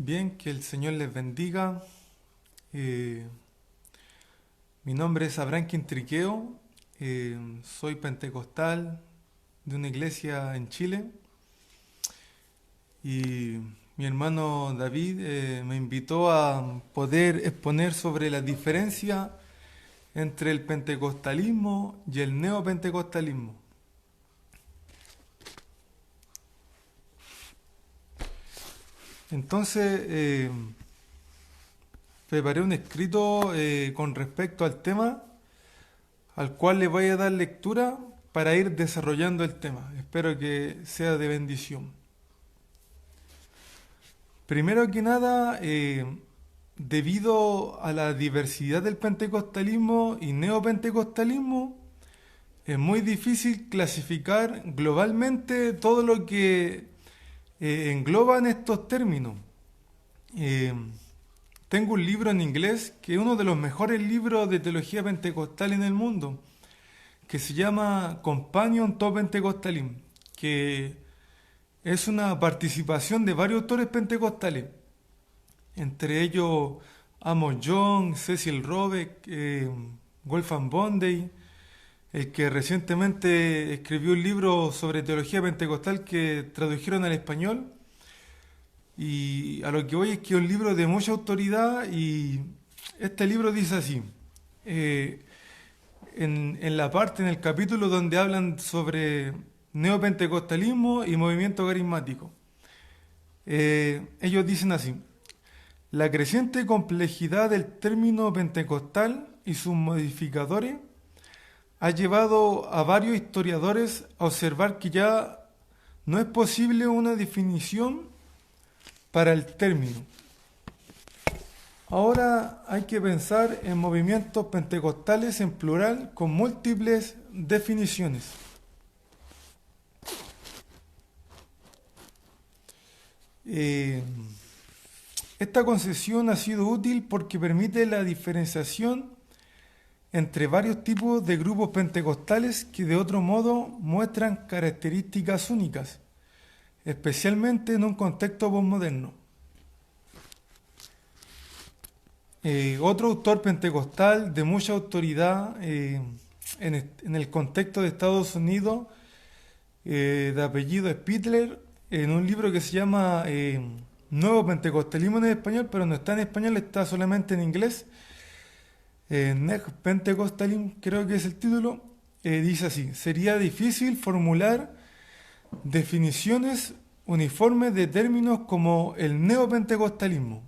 Bien, que el Señor les bendiga. Eh, Mi nombre es Abraham Quintriqueo. Soy pentecostal de una iglesia en Chile. Y mi hermano David me invitó a poder exponer sobre la diferencia entre el pentecostalismo y el neopentecostalismo. Entonces, preparé un escrito con respecto al tema, al cual le voy a dar lectura para ir desarrollando el tema. Espero que sea de bendición. Primero que nada, debido a la diversidad del pentecostalismo y neopentecostalismo, es muy difícil clasificar globalmente todo lo que engloban estos términos. Eh, Tengo un libro en inglés que es uno de los mejores libros de teología pentecostal en el mundo, que se llama Companion to Pentecostalism, que es una participación de varios autores pentecostales, entre ellos Amos Young, Cecil Robeck, Wolfgang Bondey, el que recientemente escribió un libro sobre teología pentecostal que tradujeron al español. Y a lo que voy es que es un libro de mucha autoridad y este libro dice así, eh, en la parte, en el capítulo donde hablan sobre neopentecostalismo y movimiento carismático. Ellos dicen así: la creciente complejidad del término pentecostal y sus modificadores ha llevado a varios historiadores a observar que ya no es posible una definición para el término. Ahora hay que pensar en movimientos pentecostales en plural con múltiples definiciones. Eh, Esta concesión ha sido útil porque permite la diferenciación entre varios tipos de grupos pentecostales que de otro modo muestran características únicas, especialmente en un contexto postmoderno. Otro autor pentecostal de mucha autoridad en el contexto de Estados Unidos, de apellido Spitler, en un libro que se llama Nuevo Pentecostalismo en español, pero no está en español, está solamente en inglés. Neg Pentecostalism, creo que es el título. Dice así: sería difícil formular definiciones uniformes de términos como el neopentecostalismo.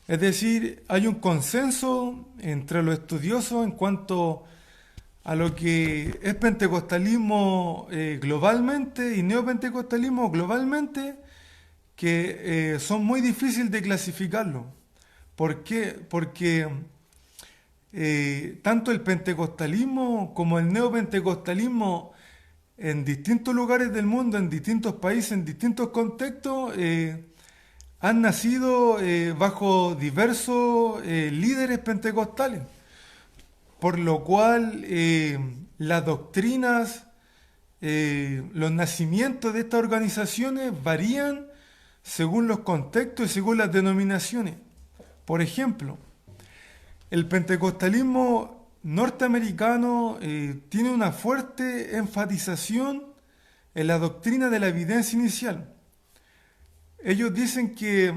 Es decir, hay un consenso entre los estudiosos en cuanto a lo que es pentecostalismo globalmente y neopentecostalismo globalmente, que son muy difíciles de clasificarlo. ¿Por qué? Porque tanto el pentecostalismo como el neopentecostalismo en distintos lugares del mundo, en distintos países, en distintos contextos, han nacido bajo diversos líderes pentecostales, por lo cual las doctrinas, los nacimientos de estas organizaciones varían según los contextos y según las denominaciones. Por ejemplo, el pentecostalismo norteamericano tiene una fuerte enfatización en la doctrina de la evidencia inicial. Ellos dicen que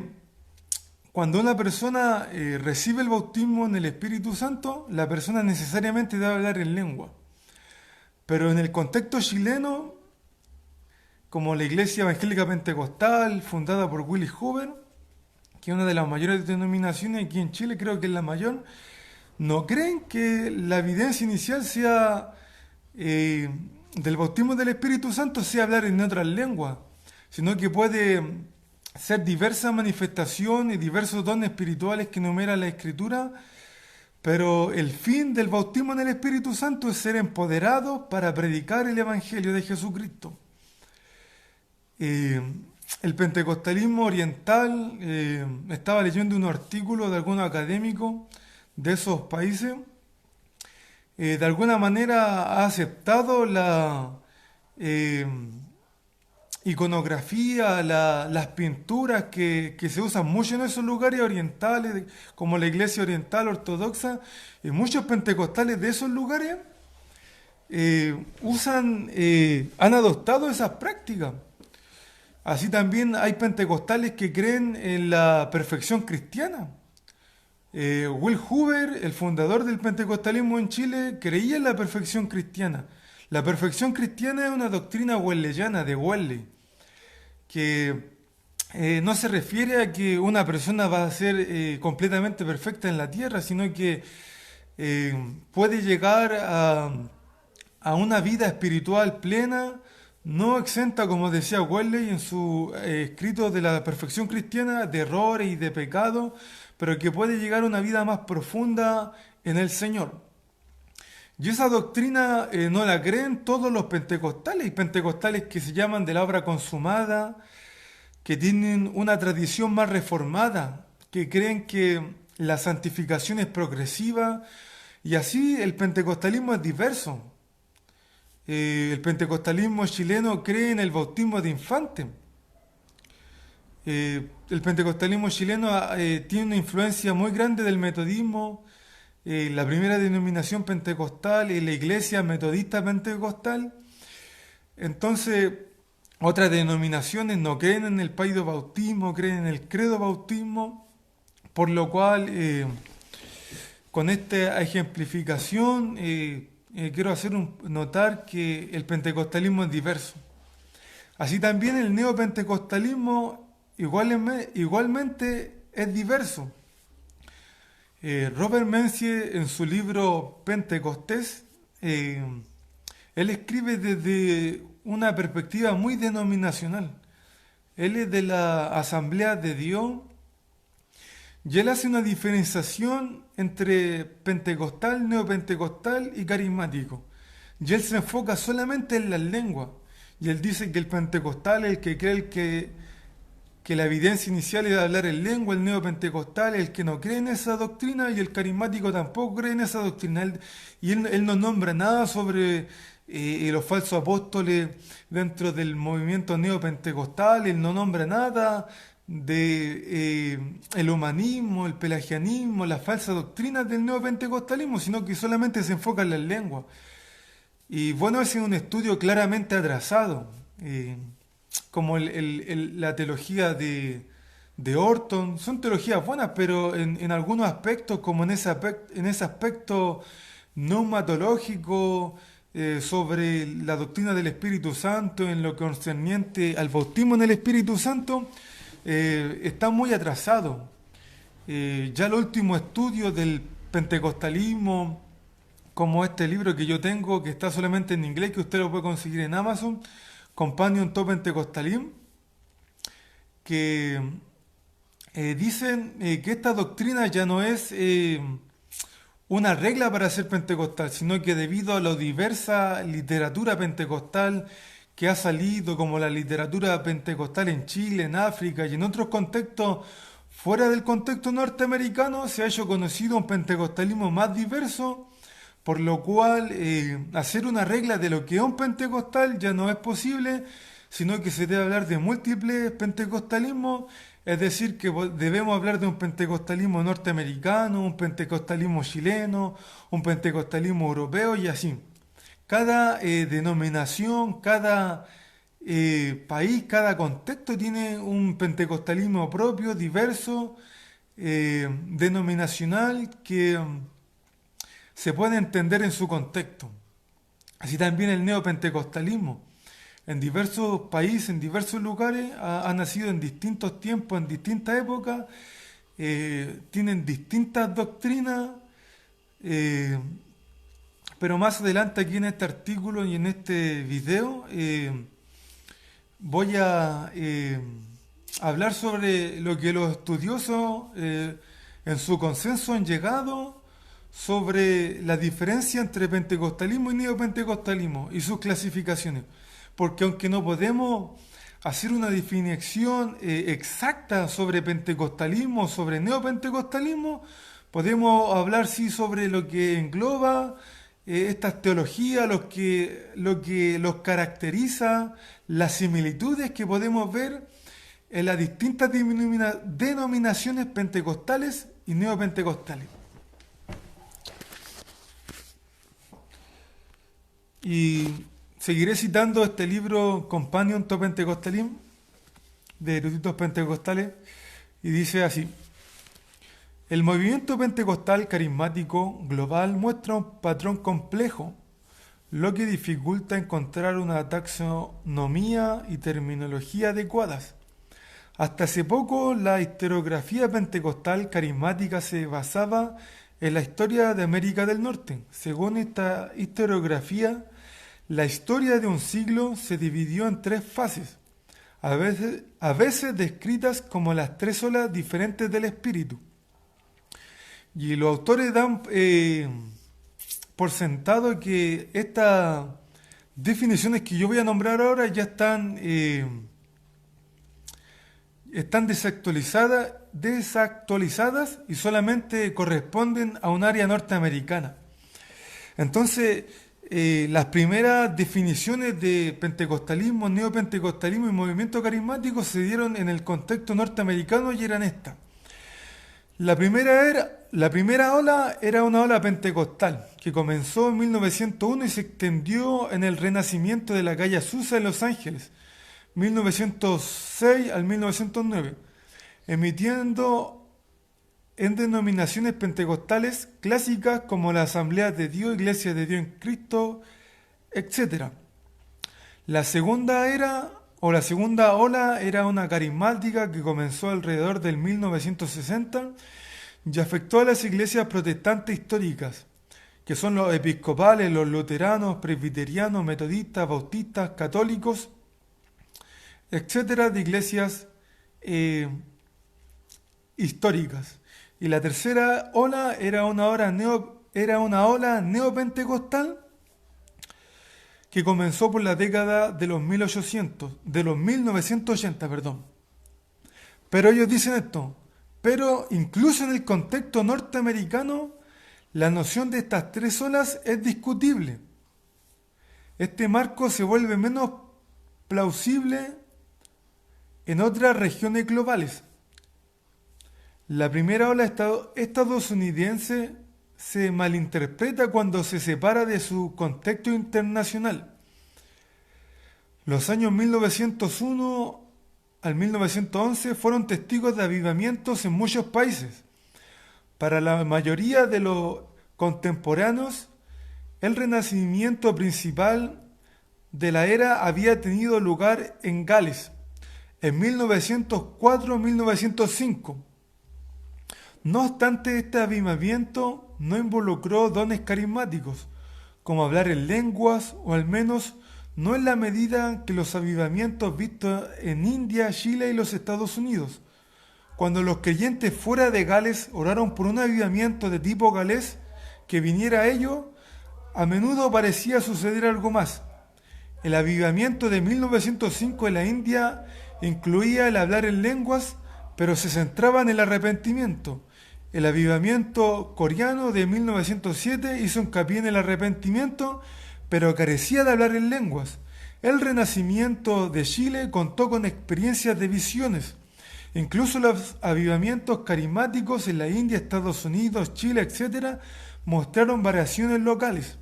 cuando una persona recibe el bautismo en el Espíritu Santo, la persona necesariamente debe hablar en lengua. Pero en el contexto chileno, como la Iglesia Evangélica Pentecostal, fundada por Willis Hoover, que es una de las mayores denominaciones aquí en Chile, creo que es la mayor, no creen que la evidencia inicial sea del bautismo del Espíritu Santo sea hablar en otras lenguas, sino que puede ser diversas manifestaciones y diversos dones espirituales que enumera la Escritura, pero el fin del bautismo en el Espíritu Santo es ser empoderados para predicar el Evangelio de Jesucristo. Eh, el pentecostalismo oriental, estaba leyendo un artículo de algunos académicos de esos países, de alguna manera ha aceptado la iconografía, las pinturas que se usan mucho en esos lugares orientales, como la iglesia oriental ortodoxa, y muchos pentecostales de esos lugares han adoptado esas prácticas. Así también hay pentecostales que creen en la perfección cristiana. Will Hoover, el fundador del pentecostalismo en Chile, creía en la perfección cristiana. La perfección cristiana es una doctrina wesleyana de Wesley, que no se refiere a que una persona va a ser completamente perfecta en la tierra, sino que puede llegar a una vida espiritual plena, no exenta, como decía Wesley en su escrito de la perfección cristiana, de errores y de pecados, pero que puede llegar a una vida más profunda en el Señor. Y esa doctrina no la creen todos los pentecostales. Hay pentecostales que se llaman de la obra consumada, que tienen una tradición más reformada, que creen que la santificación es progresiva, y así el pentecostalismo es diverso. El pentecostalismo chileno cree en el bautismo de infante. El pentecostalismo chileno tiene una influencia muy grande del metodismo. La primera denominación pentecostal es la Iglesia Metodista Pentecostal. Entonces, otras denominaciones no creen en el paido bautismo, creen en el credo bautismo, por lo cual, con esta ejemplificación, quiero notar que el pentecostalismo es diverso. Así también el neopentecostalismo igualmente es diverso. Robert Menzies, en su libro Pentecostés, él escribe desde una perspectiva muy denominacional. Él es de la Asamblea de Dios y él hace una diferenciación entre pentecostal, neopentecostal y carismático. Y él se enfoca solamente en las lenguas. Y él dice que el pentecostal es el que cree que la evidencia inicial es de hablar en lengua, el neopentecostal es el que no cree en esa doctrina y el carismático tampoco cree en esa doctrina. Él no nombra nada sobre los falsos apóstoles dentro del movimiento neopentecostal, él no nombra nada de el humanismo, el pelagianismo, las falsas doctrinas del neopentecostalismo, sino que solamente se enfoca en las lenguas. Y bueno, ese es un estudio claramente atrasado. Como la teología de Orton, son teologías buenas, pero en algunos aspectos, como en ese aspecto neumatológico, sobre la doctrina del Espíritu Santo, en lo concerniente al bautismo en el Espíritu Santo, está muy atrasado. Ya los últimos estudios del pentecostalismo, como este libro que yo tengo, que está solamente en inglés, que usted lo puede conseguir en Amazon, Companion to Pentecostalism, que dicen que esta doctrina ya no es una regla para ser pentecostal, sino que debido a la diversa literatura pentecostal que ha salido, como la literatura pentecostal en Chile, en África y en otros contextos fuera del contexto norteamericano, se ha hecho conocido un pentecostalismo más diverso, por lo cual hacer una regla de lo que es un pentecostal ya no es posible, sino que se debe hablar de múltiples pentecostalismos, es decir, que debemos hablar de un pentecostalismo norteamericano, un pentecostalismo chileno, un pentecostalismo europeo y así. Cada denominación, cada país, cada contexto tiene un pentecostalismo propio, diverso, denominacional, que se puede entender en su contexto. Así también el neopentecostalismo. En diversos países, en diversos lugares, ha nacido en distintos tiempos, en distintas épocas, tienen distintas doctrinas, pero más adelante aquí en este artículo y en este video voy a hablar sobre lo que los estudiosos en su consenso han llegado sobre la diferencia entre pentecostalismo y neopentecostalismo y sus clasificaciones. Porque aunque no podemos hacer una definición exacta sobre pentecostalismo, sobre neopentecostalismo, podemos hablar sí sobre lo que engloba estas teologías, lo que los caracteriza, las similitudes que podemos ver en las distintas denominaciones pentecostales y neopentecostales. Y seguiré citando este libro Companion to Pentecostalism de eruditos pentecostales y dice así: el movimiento pentecostal carismático global muestra un patrón complejo, lo que dificulta encontrar una taxonomía y terminología adecuadas. Hasta hace poco, la historiografía pentecostal carismática se basaba en la historia de América del Norte. Según esta historiografía, la historia de un siglo se dividió en tres fases, a veces descritas como las tres olas diferentes del espíritu. Y los autores dan por sentado que estas definiciones que yo voy a nombrar ahora ya están desactualizadas y solamente corresponden a un área norteamericana. Entonces, las primeras definiciones de pentecostalismo, neopentecostalismo y movimiento carismático se dieron en el contexto norteamericano y eran estas. La primera ola era una ola pentecostal que comenzó en 1901 y se extendió en el Renacimiento de la calle Azusa en Los Ángeles, 1906 al 1909, emitiendo en denominaciones pentecostales clásicas como la Asamblea de Dios, Iglesia de Dios en Cristo, etc. La segunda ola era una carismática que comenzó alrededor del 1960 y afectó a las iglesias protestantes históricas, que son los episcopales, los luteranos, presbiterianos, metodistas, bautistas, católicos, etcétera, de iglesias históricas. Y la tercera ola era una ola neopentecostal que comenzó por la década de los 1980, perdón. Pero ellos dicen esto, pero incluso en el contexto norteamericano, la noción de estas tres olas es discutible. Este marco se vuelve menos plausible en otras regiones globales. La primera ola estadounidense se malinterpreta cuando se separa de su contexto internacional. Los años 1901 al 1911 fueron testigos de avivamientos en muchos países. Para la mayoría de los contemporáneos, el renacimiento principal de la era había tenido lugar en Gales, en 1904-1905. No obstante, este avivamiento no involucró dones carismáticos, como hablar en lenguas, o al menos no en la medida que los avivamientos vistos en India, Chile y los Estados Unidos. Cuando los creyentes fuera de Gales oraron por un avivamiento de tipo galés que viniera a ellos, a menudo parecía suceder algo más. El avivamiento de 1905 en la India incluía el hablar en lenguas, pero se centraba en el arrepentimiento. El avivamiento coreano de 1907 hizo hincapié en el arrepentimiento, pero carecía de hablar en lenguas. El renacimiento de Chile contó con experiencias de visiones. Incluso los avivamientos carismáticos en la India, Estados Unidos, Chile, etc., mostraron variaciones locales.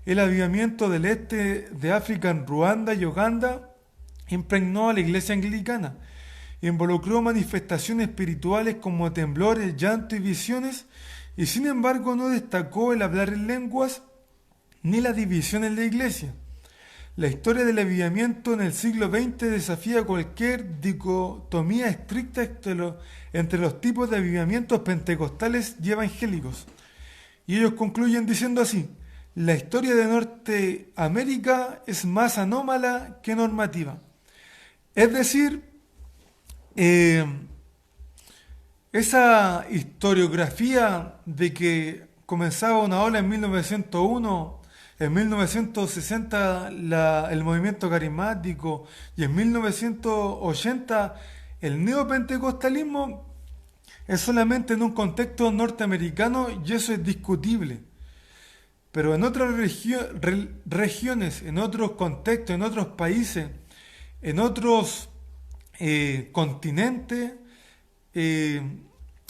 El avivamiento del este de África en Ruanda y Uganda impregnó a la iglesia anglicana. Involucró manifestaciones espirituales como temblores, llanto y visiones, y sin embargo no destacó el hablar en lenguas ni la división en la iglesia. La historia del avivamiento en el siglo XX desafía cualquier dicotomía estricta entre los tipos de avivamientos pentecostales y evangélicos. Y ellos concluyen diciendo así: la historia de Norteamérica es más anómala que normativa. Es decir, esa historiografía de que comenzaba una ola en 1901, en 1960 el movimiento carismático y en 1980 el neopentecostalismo, es solamente en un contexto norteamericano y eso es discutible. pero en otras regiones, en otros contextos, en otros países, en otros continentes,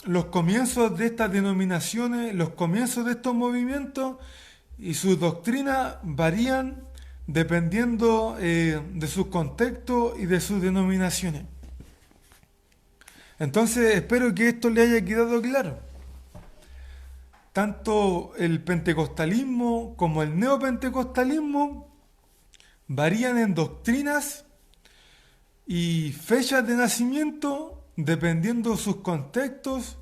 los comienzos de estas denominaciones, los comienzos de estos movimientos y sus doctrinas varían dependiendo de sus contextos y de sus denominaciones. Entonces espero que esto le haya quedado claro. Tanto el pentecostalismo como el neopentecostalismo varían en doctrinas y fechas de nacimiento dependiendo sus contextos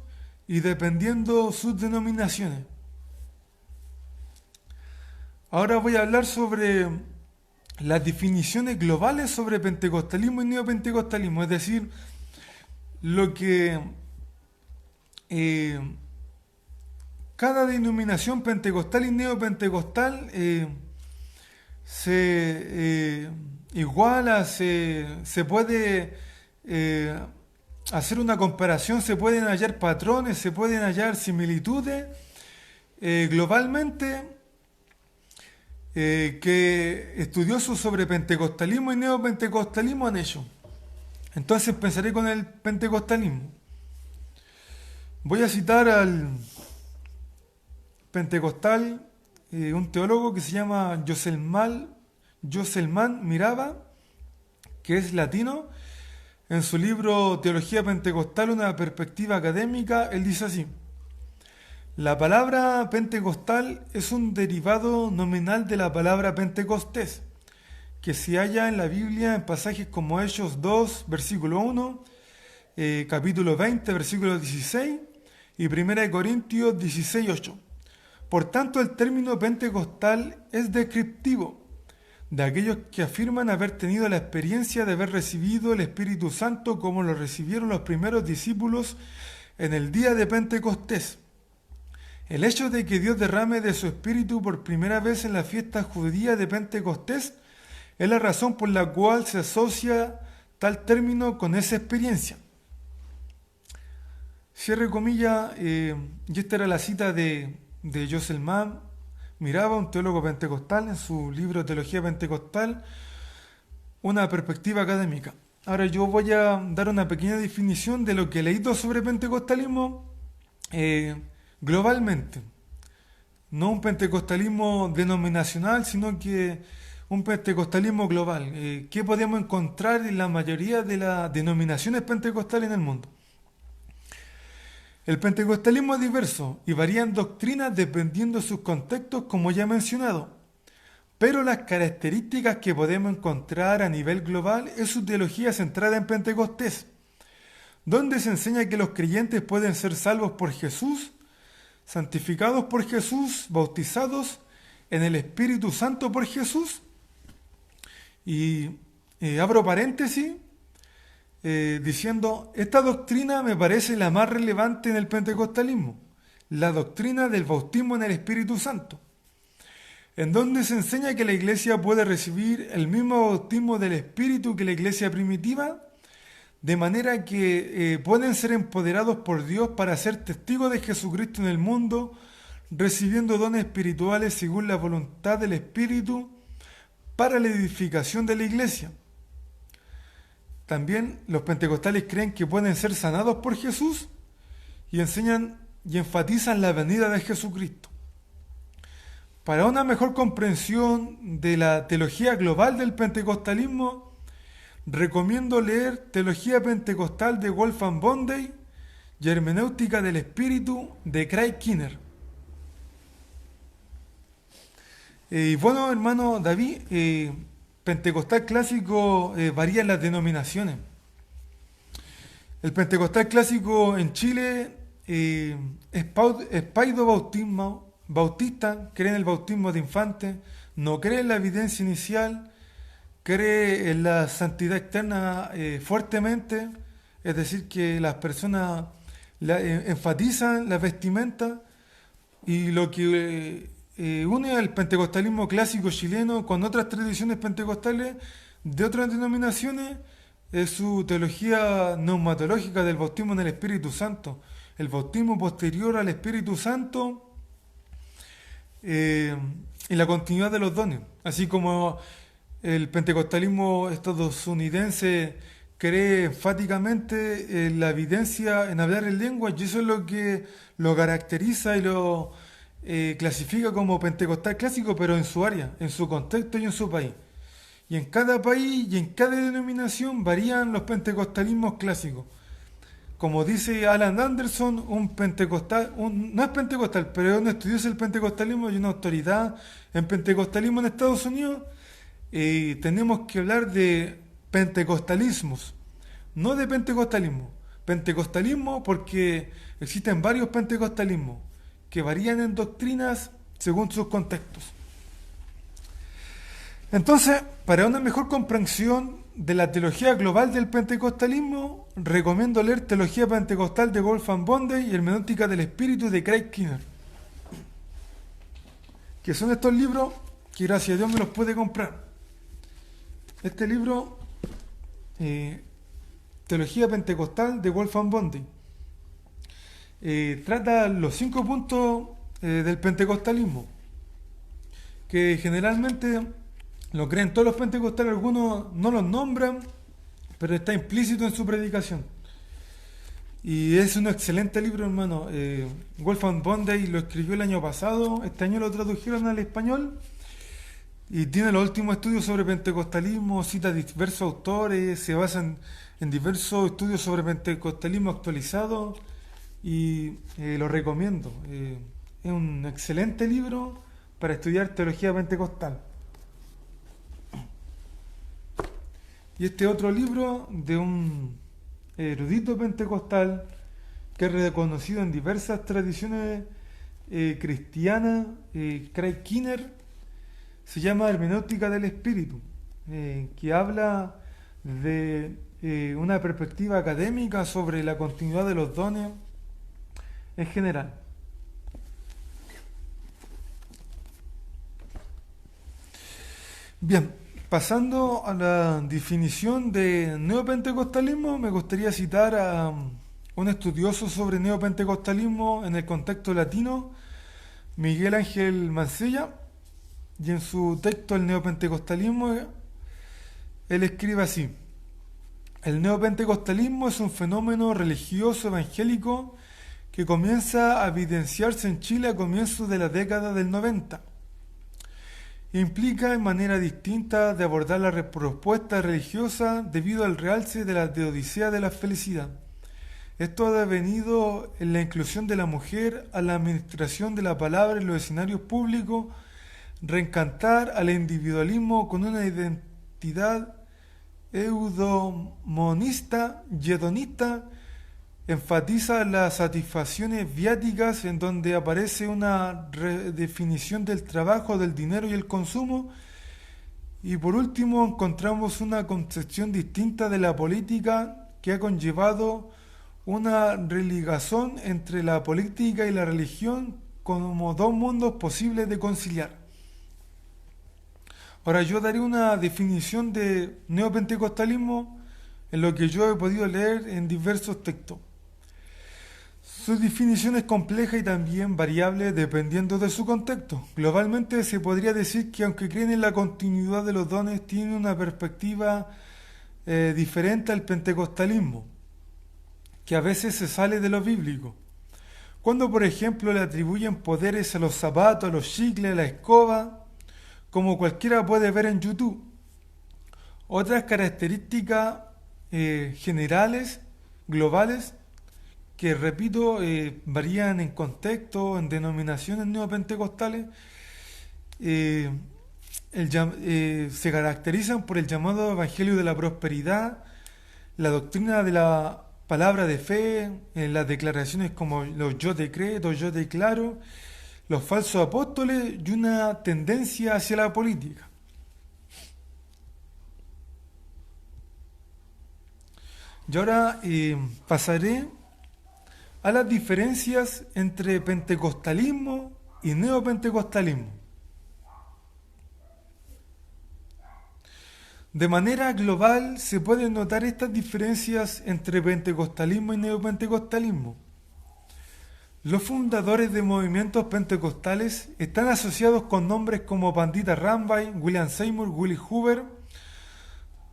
y dependiendo sus denominaciones. Ahora voy a hablar sobre las definiciones globales sobre pentecostalismo y neopentecostalismo, es decir, lo que cada denominación pentecostal y neopentecostal se iguala, se puede hacer una comparación, se pueden hallar patrones, se pueden hallar similitudes globalmente que estudiosos sobre pentecostalismo y neopentecostalismo han hecho. Entonces empezaré con el pentecostalismo. Voy a citar al pentecostal, un teólogo que se llama Joselman Miraba, que es latino. En su libro Teología Pentecostal, una perspectiva académica, él dice así: la palabra pentecostal es un derivado nominal de la palabra Pentecostés, que se halla en la Biblia en pasajes como Hechos 2, versículo 1, capítulo 20, versículo 16 y 1 Corintios 16, 8. Por tanto, el término pentecostal es descriptivo de aquellos que afirman haber tenido la experiencia de haber recibido el Espíritu Santo como lo recibieron los primeros discípulos en el día de Pentecostés. El hecho de que Dios derrame de su Espíritu por primera vez en la fiesta judía de Pentecostés es la razón por la cual se asocia tal término con esa experiencia. Cierre comillas, y esta era la cita de Joselman Miraba, un teólogo pentecostal, en su libro Teología Pentecostal, una perspectiva académica. Ahora yo voy a dar una pequeña definición de lo que he leído sobre pentecostalismo globalmente. No un pentecostalismo denominacional, sino que un pentecostalismo global. ¿Qué podemos encontrar en la mayoría de las denominaciones pentecostales en el mundo? El pentecostalismo es diverso y varía en doctrinas dependiendo de sus contextos, como ya he mencionado. Pero las características que podemos encontrar a nivel global es su teología centrada en Pentecostés, donde se enseña que los creyentes pueden ser salvos por Jesús, santificados por Jesús, bautizados en el Espíritu Santo por Jesús. Y abro paréntesis diciendo, esta doctrina me parece la más relevante en el pentecostalismo, la doctrina del bautismo en el Espíritu Santo, en donde se enseña que la iglesia puede recibir el mismo bautismo del Espíritu que la iglesia primitiva, de manera que pueden ser empoderados por Dios para ser testigos de Jesucristo en el mundo, recibiendo dones espirituales según la voluntad del Espíritu para la edificación de la iglesia. También los pentecostales creen que pueden ser sanados por Jesús y enseñan y enfatizan la venida de Jesucristo. Para una mejor comprensión de la teología global del pentecostalismo, recomiendo leer Teología Pentecostal de Wolfgang Bondey y Hermenéutica del Espíritu de Craig Kinner. Y bueno, hermano David, pentecostal clásico varía en las denominaciones. El pentecostal clásico en Chile es paido bautismo, bautista, cree en el bautismo de infante, no cree en la evidencia inicial, cree en la santidad externa fuertemente, es decir, que las personas enfatizan la vestimenta, y lo que une al pentecostalismo clásico chileno con otras tradiciones pentecostales de otras denominaciones es su teología neumatológica del bautismo en el Espíritu Santo, el bautismo posterior al Espíritu Santo, eh, y la continuidad de los dones. Así como el pentecostalismo estadounidense cree enfáticamente en la evidencia en hablar en lenguas, y eso es lo que lo caracteriza y lo clasifica como pentecostal clásico, pero en su área, en su contexto y en su país. Y en cada país y en cada denominación varían los pentecostalismos clásicos. Como dice Alan Anderson, un pentecostal, no es pentecostal, pero es un estudioso del pentecostalismo y una autoridad en pentecostalismo en Estados Unidos. Tenemos que hablar de pentecostalismos, no de pentecostalismo. Pentecostalismo porque existen varios pentecostalismos que varían en doctrinas según sus contextos. Entonces, para una mejor comprensión de la teología global del pentecostalismo, recomiendo leer Teología Pentecostal de Wolfgang Bondey y Hermenéutica del Espíritu de Craig Kinner, que son estos libros que gracias a Dios me los pude comprar. Este libro, Teología Pentecostal de Wolfgang Bondey, trata los 5 puntos del pentecostalismo, que generalmente lo creen todos los pentecostales, algunos no los nombran, pero está implícito en su predicación. Y es un excelente libro, hermano. Wolfgang Bondey lo escribió el año pasado, este año lo tradujeron al español, y tiene los últimos estudios sobre pentecostalismo, cita diversos autores, se basa en diversos estudios sobre pentecostalismo actualizado, y lo recomiendo. Es un excelente libro para estudiar teología pentecostal. Y este otro libro de un erudito pentecostal que es reconocido en diversas tradiciones cristianas, Craig Kinner, se llama Hermenéutica del Espíritu, que habla de una perspectiva académica sobre la continuidad de los dones en general. Bien, pasando a la definición de neopentecostalismo, me gustaría citar a un estudioso sobre neopentecostalismo en el contexto latino, Miguel Ángel Mancilla, y en su texto El neopentecostalismo, él escribe así: el neopentecostalismo es un fenómeno religioso evangélico que comienza a evidenciarse en Chile a comienzos de la década del 90. Implica en manera distinta de abordar la propuesta religiosa debido al realce de la teodicea de la felicidad. Esto ha devenido en la inclusión de la mujer a la administración de la palabra en los escenarios públicos, reencantar al individualismo con una identidad eudemonista y hedonista, enfatiza las satisfacciones viáticas en donde aparece una redefinición del trabajo, del dinero y el consumo, y por último encontramos una concepción distinta de la política que ha conllevado una religación entre la política y la religión como dos mundos posibles de conciliar. Ahora yo daré una definición de neopentecostalismo en lo que yo he podido leer en diversos textos. Su definición es compleja y también variable dependiendo de su contexto. Globalmente se podría decir que aunque creen en la continuidad de los dones, tienen una perspectiva diferente al pentecostalismo, que a veces se sale de lo bíblico. Cuando, por ejemplo, le atribuyen poderes a los zapatos, a los chicles, a la escoba, como cualquiera puede ver en YouTube. Otras características generales, globales, que repito, varían en contexto, en denominaciones neopentecostales, se caracterizan por el llamado Evangelio de la Prosperidad, la doctrina de la palabra de fe, las declaraciones como los yo decreto, yo declaro, los falsos apóstoles y una tendencia hacia la política. Y ahora pasaré a las diferencias entre pentecostalismo y neopentecostalismo. De manera global se pueden notar estas diferencias entre pentecostalismo y neopentecostalismo. Los fundadores de movimientos pentecostales están asociados con nombres como Pandita Rambai, William Seymour, Willie Hoover,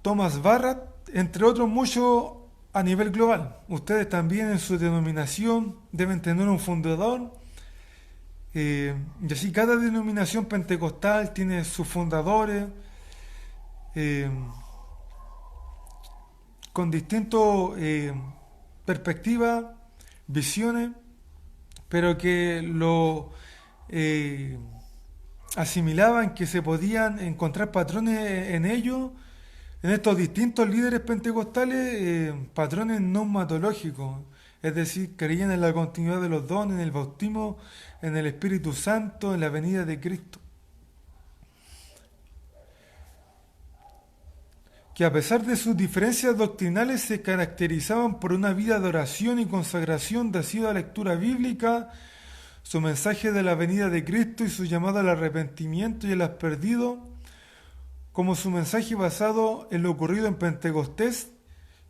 Thomas Barrett, entre otros muchos a nivel global. Ustedes también en su denominación deben tener un fundador, y así cada denominación pentecostal tiene sus fundadores eh, con distintas perspectivas, visiones, pero que lo eh, asimilaban, que se podían encontrar patrones en ellos, en estos distintos líderes pentecostales, patrones neumatológicos, es decir, creían en la continuidad de los dones, en el bautismo, en el Espíritu Santo, en la venida de Cristo. Que a pesar de sus diferencias doctrinales se caracterizaban por una vida de oración y consagración de asidua lectura bíblica, su mensaje de la venida de Cristo y su llamado al arrepentimiento y al perdido, como su mensaje basado en lo ocurrido en Pentecostés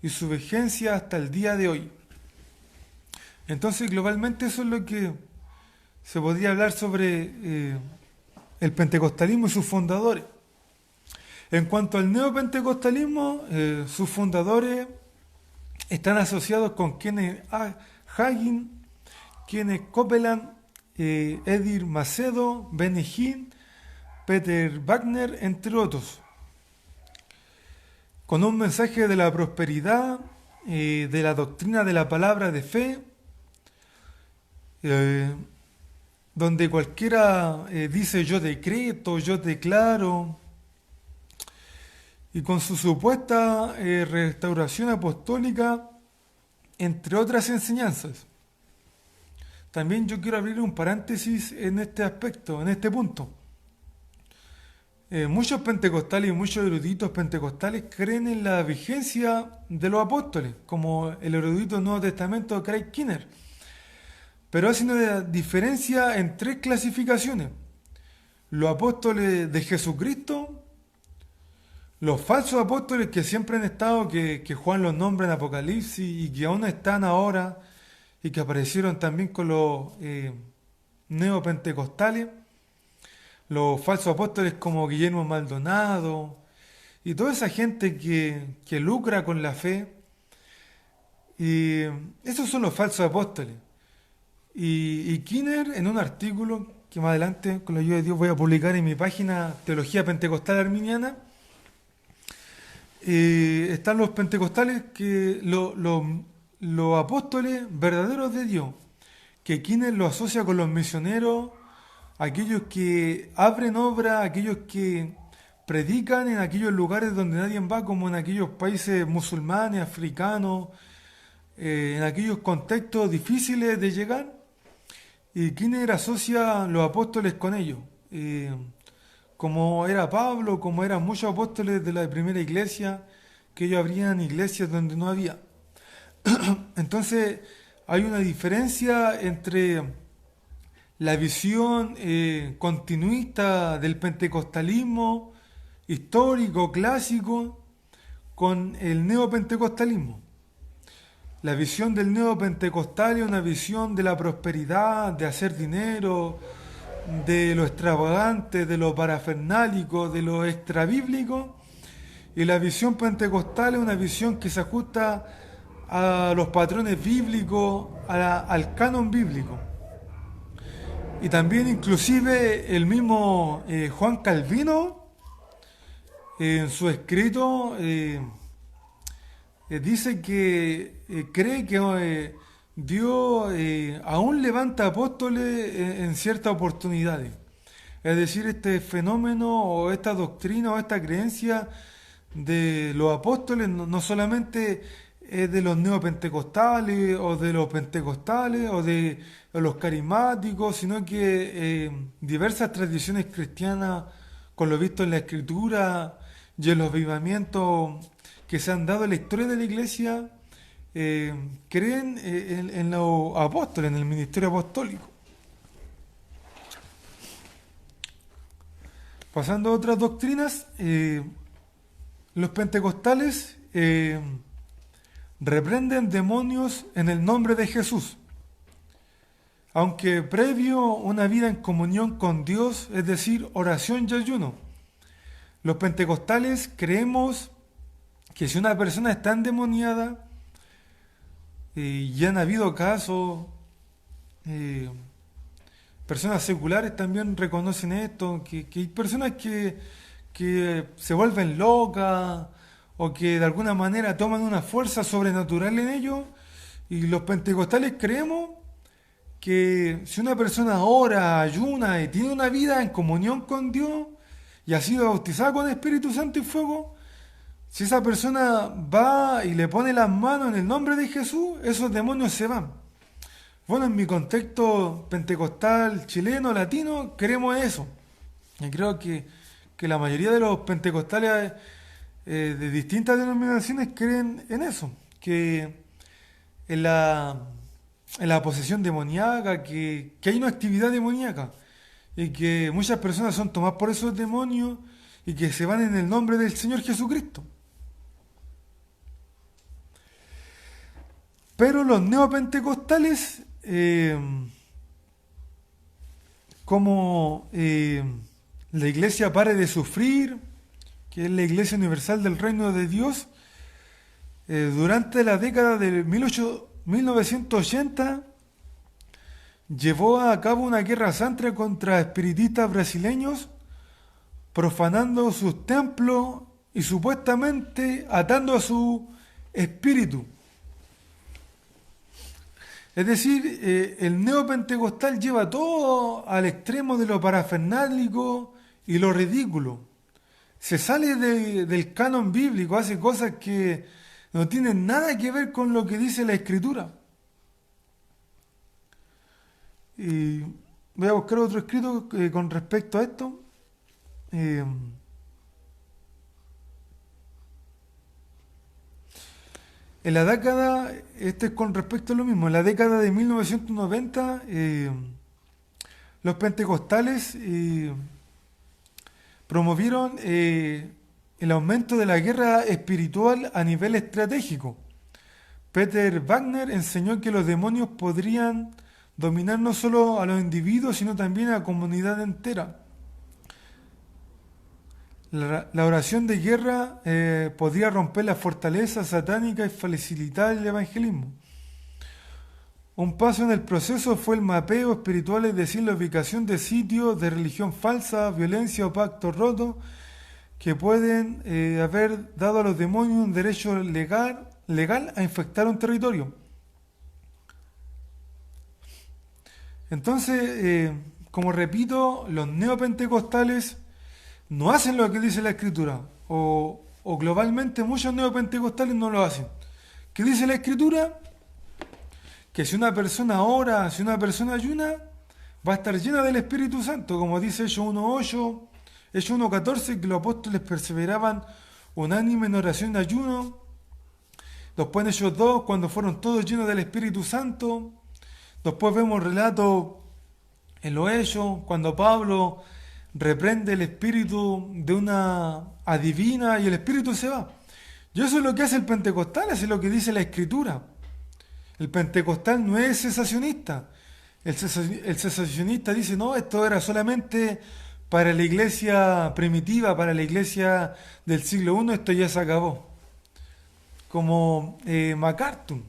y su vigencia hasta el día de hoy. Entonces, globalmente eso es lo que se podría hablar sobre el pentecostalismo y sus fundadores. En cuanto al neopentecostalismo, sus fundadores están asociados con Kenneth Hagin, Kenneth Copeland, Edir Macedo, Benny Hinn, Peter Wagner, entre otros, con un mensaje de la prosperidad, de la doctrina de la palabra de fe, donde cualquiera dice yo decreto, yo declaro, y con su supuesta restauración apostólica, entre otras enseñanzas. También yo quiero abrir un paréntesis en este aspecto, en este punto. Muchos pentecostales y muchos eruditos pentecostales creen en la vigencia de los apóstoles, como el erudito del Nuevo Testamento Craig Kinner, pero hacen una diferencia en tres clasificaciones: los apóstoles de Jesucristo, los falsos apóstoles que siempre han estado, que Juan los nombra en Apocalipsis y que aún están ahora y que aparecieron también con los neopentecostales, los falsos apóstoles como Guillermo Maldonado y toda esa gente que lucra con la fe. Y esos son los falsos apóstoles. Y Kinner, en un artículo que más adelante, con la ayuda de Dios, voy a publicar en mi página Teología Pentecostal Arminiana, están los pentecostales, los apóstoles verdaderos de Dios, que Kinner lo asocia con los misioneros, aquellos que abren obra, aquellos que predican en aquellos lugares donde nadie va, como en aquellos países musulmanes, africanos, en aquellos contextos difíciles de llegar. Y Kinner asocia los apóstoles con ellos, como era Pablo, como eran muchos apóstoles de la primera iglesia, que ellos abrían iglesias donde no había. Entonces hay una diferencia entre la visión continuista del pentecostalismo histórico, clásico, con el neopentecostalismo. La visión del neopentecostal es una visión de la prosperidad, de hacer dinero, de lo extravagante, de lo parafernálico, de lo extrabíblico. Y la visión pentecostal es una visión que se ajusta a los patrones bíblicos, al canon bíblico. Y también inclusive el mismo Juan Calvino, en su escrito, dice que cree que Dios aún levanta apóstoles en ciertas oportunidades. Es decir, este fenómeno o esta doctrina o esta creencia de los apóstoles no solamente es de los neopentecostales o de los pentecostales o de los carismáticos, sino que diversas tradiciones cristianas, con lo visto en la Escritura y en los avivamientos que se han dado en la historia de la Iglesia, creen en los apóstoles, en el ministerio apostólico. Pasando a otras doctrinas, los pentecostales reprenden demonios en el nombre de Jesús. aunque previo una vida en comunión con Dios, es decir, oración y ayuno. Los pentecostales creemos que si una persona está endemoniada, y han habido casos, eh, personas seculares también reconocen esto, que hay personas que se vuelven locas o que de alguna manera toman una fuerza sobrenatural en ellos, y los pentecostales creemos que si una persona ora, ayuna y tiene una vida en comunión con Dios y ha sido bautizada con Espíritu Santo y fuego, si esa persona va y le pone las manos en el nombre de Jesús, esos demonios se van. Bueno, en mi contexto pentecostal, chileno, latino, creemos eso. Y creo que la mayoría de los pentecostales de distintas denominaciones creen en eso, que en la posesión demoníaca, que hay una actividad demoníaca y que muchas personas son tomadas por esos demonios y que se van en el nombre del Señor Jesucristo. Pero los neopentecostales, como la iglesia pare de sufrir, que es la iglesia universal del reino de Dios, durante la década de 1980 llevó a cabo una guerra santa contra espiritistas brasileños, profanando sus templos y supuestamente atando a su espíritu. Es decir, el neopentecostal lleva todo al extremo de lo parafernálico y lo ridículo. Se sale del canon bíblico, hace cosas que no tienen nada que ver con lo que dice la Escritura. Y voy a buscar otro escrito con respecto a esto. En la década, este es con respecto a lo mismo, en la década de 1990, los pentecostales promovieron el aumento de la guerra espiritual a nivel estratégico. Peter Wagner enseñó que los demonios podrían dominar no solo a los individuos, sino también a la comunidad entera. La oración de guerra podría romper la fortaleza satánica y facilitar el evangelismo. Un paso en el proceso fue el mapeo espiritual, es decir, la ubicación de sitios de religión falsa, violencia o pactos rotos que pueden haber dado a los demonios un derecho legal a infectar un territorio. Entonces, como repito, los neopentecostales no hacen lo que dice la Escritura, o globalmente muchos neopentecostales no lo hacen. ¿Qué dice la Escritura? Que si una persona ora, si una persona ayuna, va a estar llena del Espíritu Santo, como dice Hechos 1.8, Hechos 1.14, que los apóstoles perseveraban unánime en oración y ayuno. Después en Hechos 2, cuando fueron todos llenos del Espíritu Santo. Después vemos relatos en los Hechos, cuando Pablo reprende el espíritu de una adivina y el espíritu se va. Y eso es lo que hace el pentecostal, eso es lo que dice la Escritura. El pentecostal no es cesacionista. El cesacionista dice, no, esto era solamente para la iglesia primitiva, para la iglesia del siglo I, esto ya se acabó. Como MacArthur,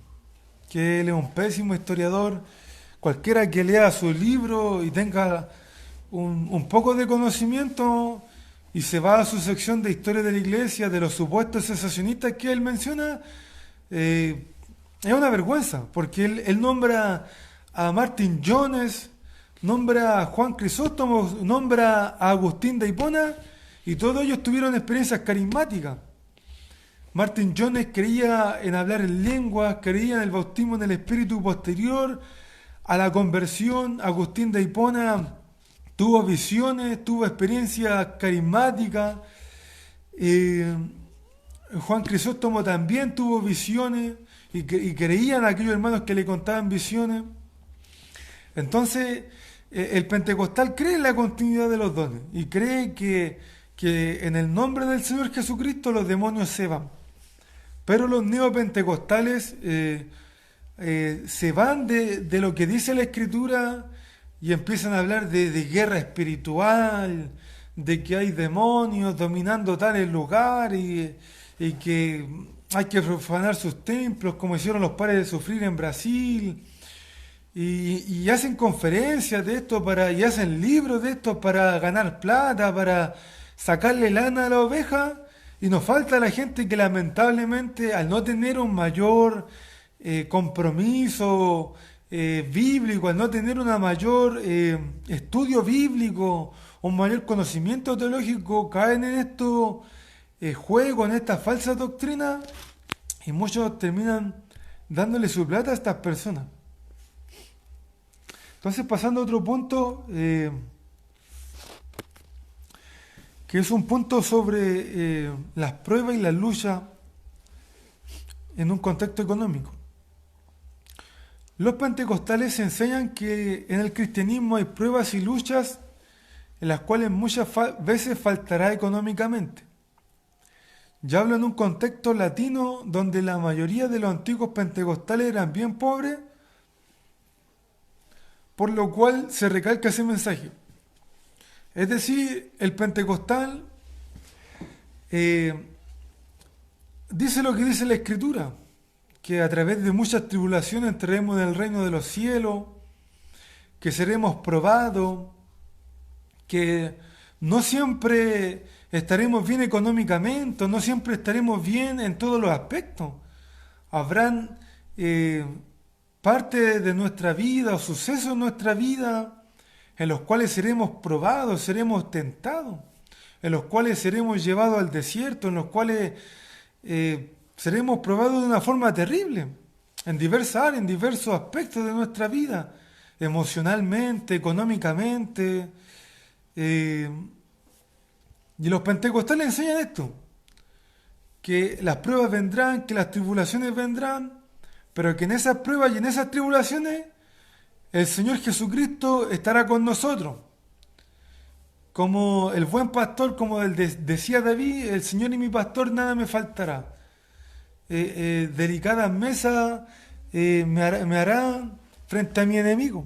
que él es un pésimo historiador. Cualquiera que lea su libro y tenga un poco de conocimiento y se va a su sección de historia de la iglesia, de los supuestos cesacionistas que él menciona, es una vergüenza, porque él nombra a Martin Jones, nombra a Juan Crisóstomo, nombra a Agustín de Hipona, y todos ellos tuvieron experiencias carismáticas. Martin Jones creía en hablar en lenguas, creía en el bautismo en el Espíritu posterior a la conversión. Agustín de Hipona tuvo visiones, tuvo experiencias carismáticas. Juan Crisóstomo también tuvo visiones y creían aquellos hermanos que le contaban visiones. Entonces, el pentecostal cree en la continuidad de los dones y cree que en el nombre del Señor Jesucristo los demonios se van. Pero los neopentecostales se van de lo que dice la Escritura y empiezan a hablar de guerra espiritual, de que hay demonios dominando tales lugares y que hay que profanar sus templos, como hicieron los pares de sufrir en Brasil. Y hacen conferencias de esto y hacen libros de esto para ganar plata, para sacarle lana a la oveja. Y nos falta la gente que lamentablemente al no tener un mayor compromiso bíblico, al no tener una mayor estudio bíblico, un mayor conocimiento teológico, caen en estos juegos, en estas falsas doctrinas y muchos terminan dándole su plata a estas personas. Entonces, pasando a otro punto, que es un punto sobre las pruebas y las luchas en un contexto económico. Los pentecostales enseñan que en el cristianismo hay pruebas y luchas en las cuales muchas veces faltará económicamente. Ya hablo en un contexto latino donde la mayoría de los antiguos pentecostales eran bien pobres, por lo cual se recalca ese mensaje. Es decir, el pentecostal dice lo que dice la Escritura, que a través de muchas tribulaciones entraremos en el reino de los cielos, que seremos probados, que no siempre estaremos bien económicamente, no siempre estaremos bien en todos los aspectos. Habrán parte de nuestra vida o sucesos en nuestra vida en los cuales seremos probados, seremos tentados, en los cuales seremos llevados al desierto, en los cuales seremos probados de una forma terrible, en diversas áreas, en diversos aspectos de nuestra vida, emocionalmente, económicamente. Y los pentecostales enseñan esto, que las pruebas vendrán, que las tribulaciones vendrán, pero que en esas pruebas y en esas tribulaciones el Señor Jesucristo estará con nosotros. Como el buen pastor, como decía David, el Señor y mi pastor, nada me faltará. Delicadas mesas me hará frente a mi enemigo.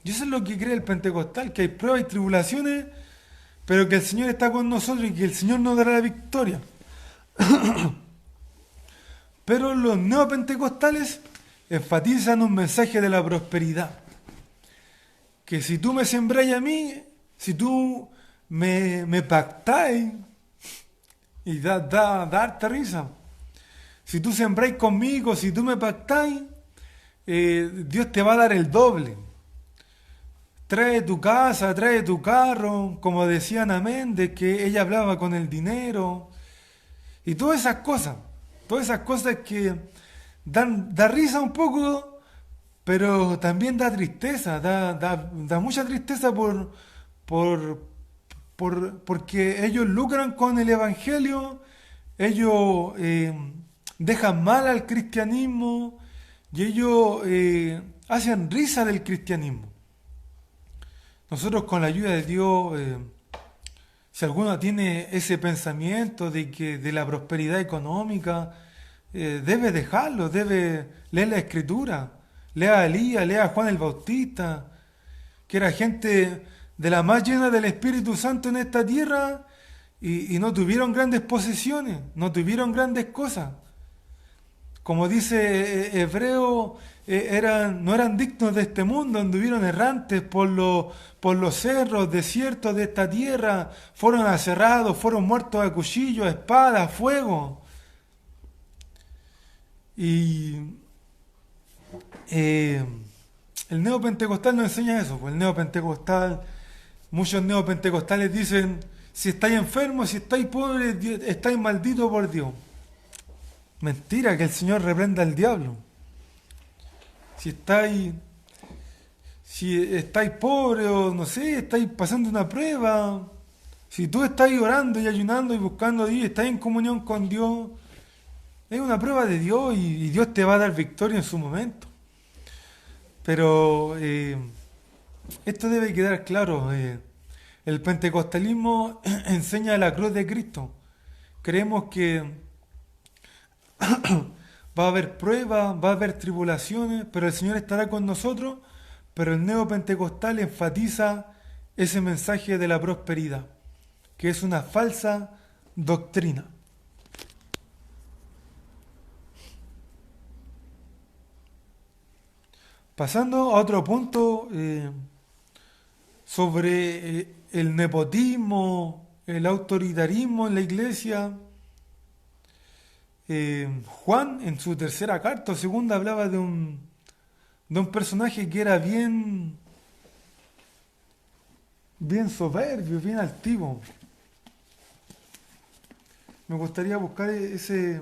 Y eso es lo que cree el pentecostal, que hay pruebas y tribulaciones, pero que el Señor está con nosotros y que el Señor nos dará la victoria. Pero los neopentecostales enfatizan un mensaje de la prosperidad. Que si tú me sembráis a mí, si tú me pactáis, y da harta risa. Si tú sembráis conmigo, si tú me pactáis, Dios te va a dar el doble. Trae tu casa, trae tu carro, como decía Ana Méndez, que ella hablaba con el dinero. Y todas esas cosas que da risa un poco, pero también da tristeza, da mucha tristeza porque ellos lucran con el Evangelio, ellos dejan mal al cristianismo y ellos hacen risa del cristianismo. Nosotros con la ayuda de Dios, si alguno tiene ese pensamiento de la prosperidad económica, debe dejarlo, debe leer la Escritura, lea a Elías, lea a Juan el Bautista, que era gente de la más llena del Espíritu Santo en esta tierra y no tuvieron grandes posesiones, no tuvieron grandes cosas. Como dice Hebreo, no eran dignos de este mundo, anduvieron errantes por los cerros, desiertos de esta tierra, fueron aserrados, fueron muertos a cuchillo, a espada, a fuego. Y el neopentecostal nos enseña eso, pues muchos neopentecostales dicen, si estáis enfermos, si estáis pobres, estáis malditos por Dios. Mentira, que el Señor reprenda al diablo. Si estáis pobres o no sé, estáis pasando una prueba, si tú estás orando y ayunando y buscando a Dios, estás en comunión con Dios, es una prueba de Dios y Dios te va a dar victoria en su momento. Pero esto debe quedar claro. El pentecostalismo enseña la cruz de Cristo. Creemos que va a haber pruebas, va a haber tribulaciones, pero el Señor estará con nosotros, pero el neopentecostal enfatiza ese mensaje de la prosperidad, que es una falsa doctrina. Pasando a otro punto sobre el nepotismo, el autoritarismo en la iglesia. Juan en su tercera carta o segunda hablaba de un personaje que era bien soberbio, bien altivo. Me gustaría buscar ese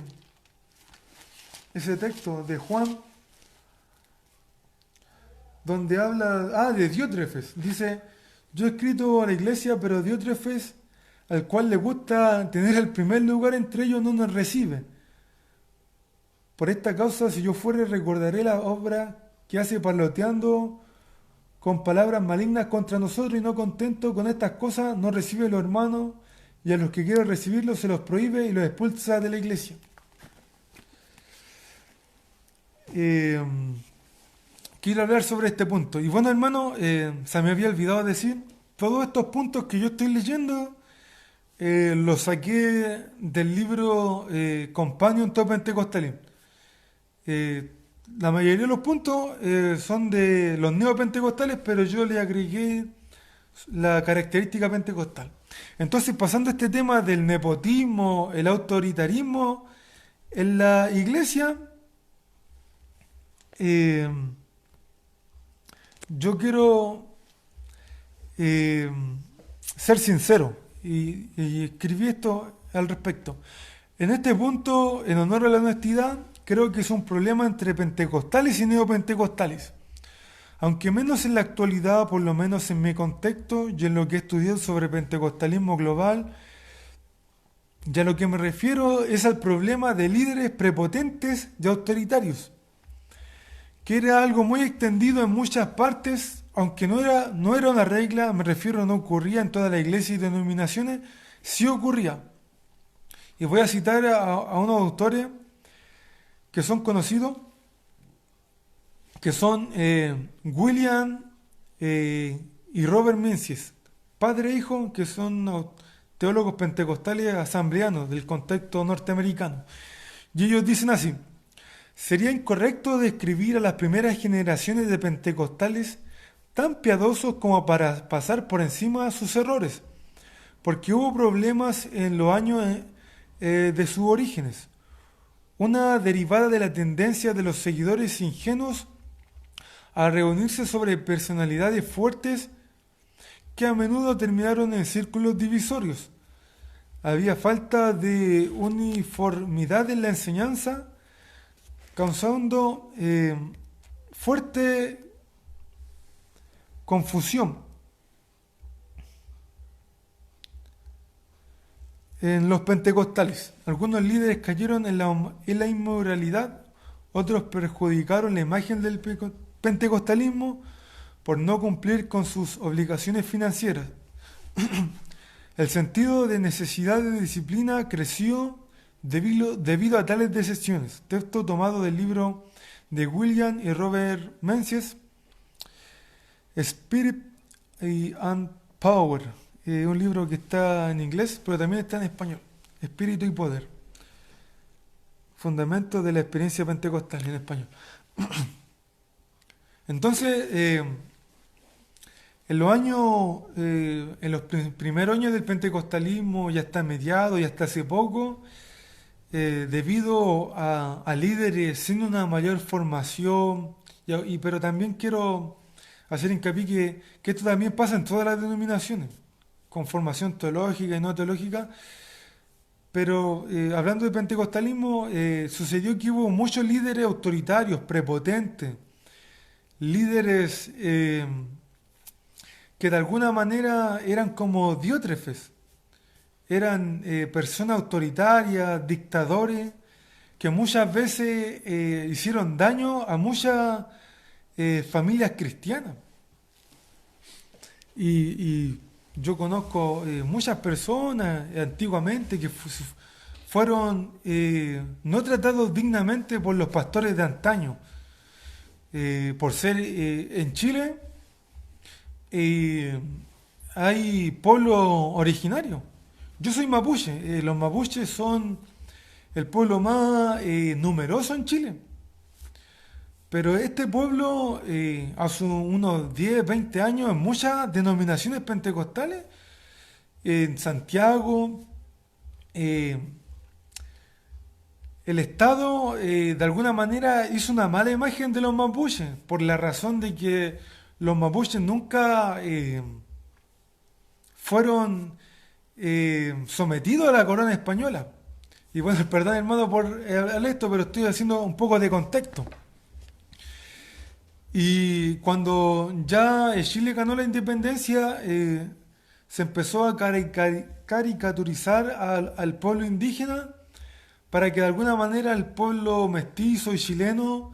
texto de Juan donde habla de Diótrefes. Dice, yo he escrito a la iglesia, pero Diótrefes, al cual le gusta tener el primer lugar entre ellos, no nos recibe. Por esta causa, si yo fuere, recordaré la obra que hace parloteando con palabras malignas contra nosotros, y no contento con estas cosas, no recibe a los hermanos, y a los que quieren recibirlos se los prohíbe y los expulsa de la iglesia. Quiero hablar sobre este punto. Y bueno, hermano, se me había olvidado decir, todos estos puntos que yo estoy leyendo, los saqué del libro Companion to Pentecostalism. La mayoría de los puntos son de los neopentecostales, pero yo le agregué la característica pentecostal. Entonces, pasando a este tema del nepotismo, el autoritarismo en la iglesia, yo quiero ser sincero y escribí esto al respecto. En este punto, en honor a la honestidad, creo que es un problema entre pentecostales y neopentecostales. Aunque menos en la actualidad, por lo menos en mi contexto y en lo que he estudiado sobre pentecostalismo global, y a lo que me refiero es al problema de líderes prepotentes y autoritarios, que era algo muy extendido en muchas partes, aunque no era una regla, me refiero, no ocurría en toda la iglesia y denominaciones, sí ocurría. Y voy a citar a unos autores que son conocidos, que son William y Robert Menzies, padre e hijo, que son teólogos pentecostales asambleanos del contexto norteamericano. Y ellos dicen así: sería incorrecto describir a las primeras generaciones de pentecostales tan piadosos como para pasar por encima de sus errores, porque hubo problemas en los años de sus orígenes, una derivada de la tendencia de los seguidores ingenuos a reunirse sobre personalidades fuertes que a menudo terminaron en círculos divisorios. Había falta de uniformidad en la enseñanza, causando fuerte confusión en los pentecostales. Algunos líderes cayeron en la inmoralidad, otros perjudicaron la imagen del pentecostalismo por no cumplir con sus obligaciones financieras. El sentido de necesidad de disciplina creció debido a tales decisiones. Texto tomado del libro de William y Robert Menzies, Spirit and Power, un libro que está en inglés, pero también está en español. Espíritu y Poder. Fundamentos de la experiencia pentecostal en español. Entonces, en los primeros años del pentecostalismo, y hasta mediados y hasta hace poco, debido a líderes sin una mayor formación, pero también quiero hacer hincapié que esto también pasa en todas las denominaciones, con formación teológica y no teológica, pero hablando de pentecostalismo, sucedió que hubo muchos líderes autoritarios, prepotentes, líderes que de alguna manera eran como Diótrefes, eran personas autoritarias, dictadores, que muchas veces hicieron daño a muchas familias cristianas. Y yo conozco muchas personas antiguamente que fueron no tratados dignamente por los pastores de antaño, por ser en Chile hay pueblo originario. Yo soy mapuche, los mapuches son el pueblo más numeroso en Chile. Pero este pueblo, hace unos 10, 20 años, en muchas denominaciones pentecostales, en Santiago, eh, el Estado de alguna manera hizo una mala imagen de los mapuches, por la razón de que los mapuches nunca fueron sometidos a la corona española. Y bueno, perdón hermano por hablar esto, pero estoy haciendo un poco de contexto. Y cuando ya Chile ganó la independencia, se empezó a caricaturizar al pueblo indígena para que de alguna manera el pueblo mestizo y chileno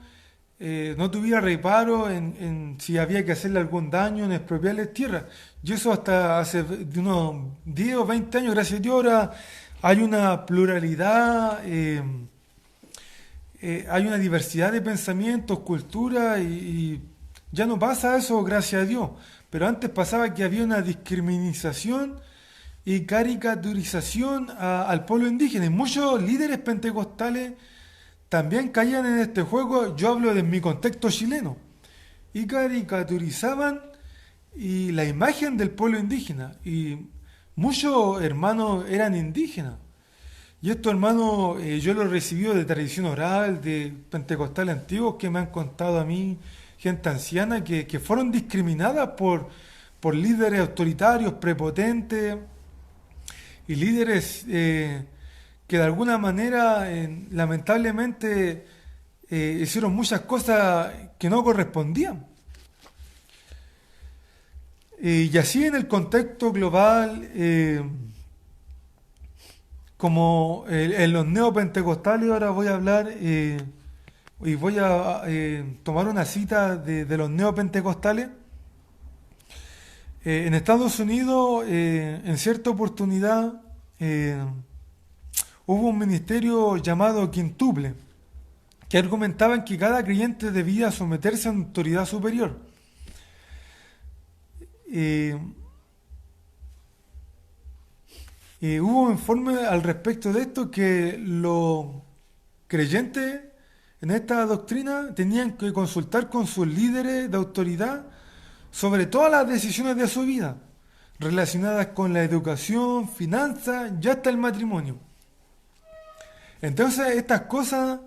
no tuviera reparo en si había que hacerle algún daño, en expropiarles tierra. Y eso hasta hace de unos 10 o 20 años, gracias a Dios, ahora hay una pluralidad, hay una diversidad de pensamientos, culturas y ya no pasa eso, gracias a Dios. Pero antes pasaba que había una discriminación y caricaturización al pueblo indígena. Y muchos líderes pentecostales también caían en este juego, yo hablo de mi contexto chileno, y caricaturizaban y la imagen del pueblo indígena. Y muchos hermanos eran indígenas. Y estos hermanos yo los he recibido de tradición oral, de pentecostales antiguos que me han contado a mí, gente anciana, que fueron discriminadas por líderes autoritarios, prepotentes, y líderes que de alguna manera, lamentablemente, hicieron muchas cosas que no correspondían. Y así en el contexto global, como en los neopentecostales, ahora voy a hablar y voy a tomar una cita de los neopentecostales. En Estados Unidos, en cierta oportunidad, hubo un ministerio llamado Quintuple, que argumentaban que cada creyente debía someterse a una autoridad superior. Hubo un informe al respecto de esto que los creyentes en esta doctrina tenían que consultar con sus líderes de autoridad sobre todas las decisiones de su vida, relacionadas con la educación, finanzas y hasta el matrimonio. Entonces estas cosas,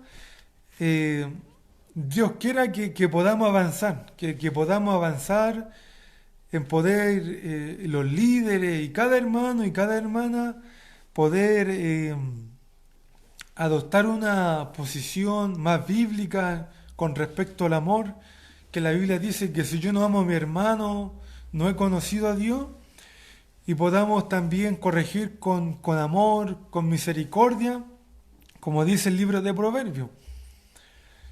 Dios quiera que podamos avanzar, que podamos avanzar en poder, los líderes y cada hermano y cada hermana, poder adoptar una posición más bíblica con respecto al amor, que la Biblia dice que si yo no amo a mi hermano, no he conocido a Dios, y podamos también corregir con amor, con misericordia, como dice el libro de Proverbios,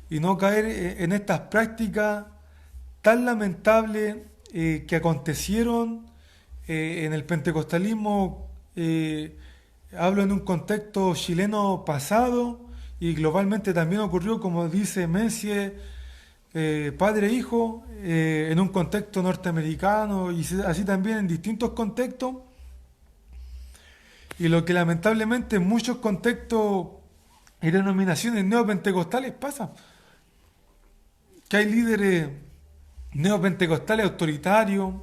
y no caer en estas prácticas tan lamentables que acontecieron en el pentecostalismo. Hablo en un contexto chileno pasado y globalmente también ocurrió, como dice Mencie, padre e hijo, en un contexto norteamericano y así también en distintos contextos. Y lo que lamentablemente en muchos contextos y denominaciones neopentecostales pasa, que hay líderes neopentecostales autoritarios,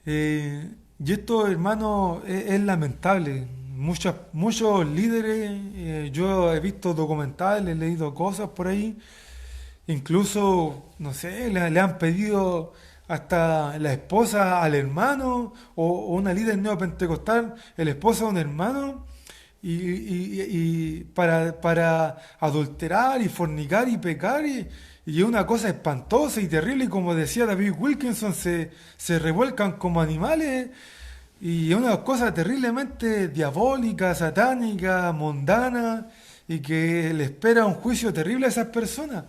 y esto, hermano, es lamentable. Muchos líderes, yo he visto documentales, he leído cosas por ahí, incluso, no sé, le han pedido hasta la esposa al hermano, o una líder neopentecostal, el esposo a un hermano, y para adulterar y fornicar y pecar, y es una cosa espantosa y terrible, y como decía David Wilkinson, se revuelcan como animales, y es una cosa terriblemente diabólica, satánica, mundana, y que le espera un juicio terrible a esas personas.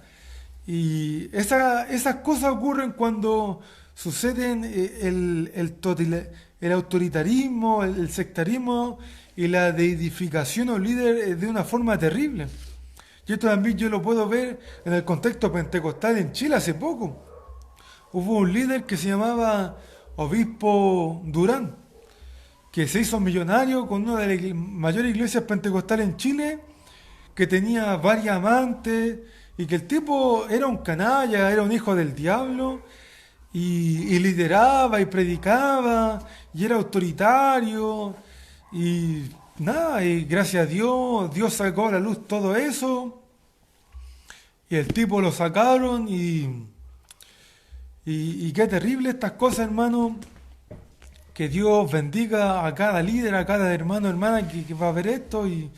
Y esas cosas ocurren cuando suceden el autoritarismo, el sectarismo, y la deidificación a un líder de una forma terrible. Y esto también yo lo puedo ver en el contexto pentecostal en Chile hace poco. Hubo un líder que se llamaba Obispo Durán, que se hizo millonario con una de las mayores iglesias pentecostales en Chile, que tenía varias amantes y que el tipo era un canalla, era un hijo del diablo y lideraba y predicaba y era autoritario y nada, y gracias a Dios, Dios sacó a la luz todo eso y el tipo lo sacaron y qué terrible estas cosas, hermano. Que Dios bendiga a cada líder, a cada hermano, hermana que va a ver esto y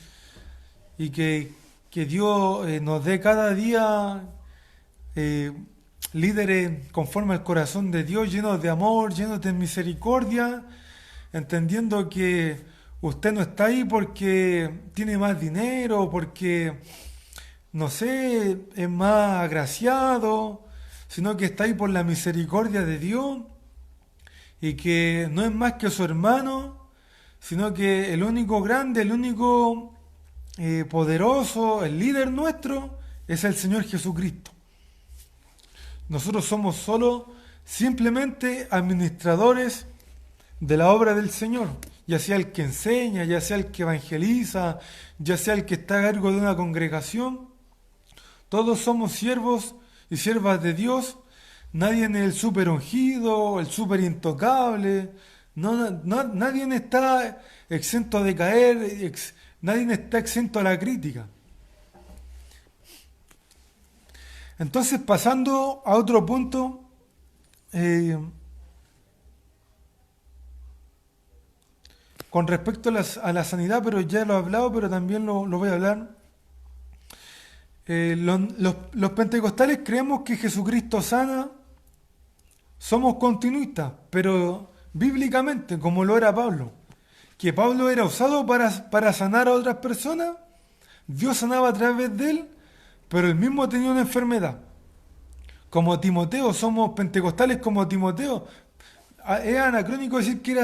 que Dios nos dé cada día eh, líderes conforme al corazón de Dios, llenos de amor, llenos de misericordia, entendiendo que usted no está ahí porque tiene más dinero, porque, no sé, es más agraciado, sino que está ahí por la misericordia de Dios y que no es más que su hermano, sino que el único grande, el único poderoso, el líder nuestro, es el Señor Jesucristo. Nosotros somos solo simplemente administradores de la obra del Señor, ya sea el que enseña, ya sea el que evangeliza, ya sea el que está a cargo de una congregación. Todos somos siervos y siervas de Dios. Nadie es el súper ungido, el súper intocable. Nadie está exento de caer, nadie está exento a la crítica. Entonces, pasando a otro punto, con respecto a la sanidad, pero ya lo he hablado, pero también lo voy a hablar. Los pentecostales creemos que Jesucristo sana, somos continuistas, pero bíblicamente, como lo era Pablo, que Pablo era usado para sanar a otras personas, Dios sanaba a través de él, pero él mismo tenía una enfermedad. Como Timoteo, somos pentecostales como Timoteo. Es anacrónico decir que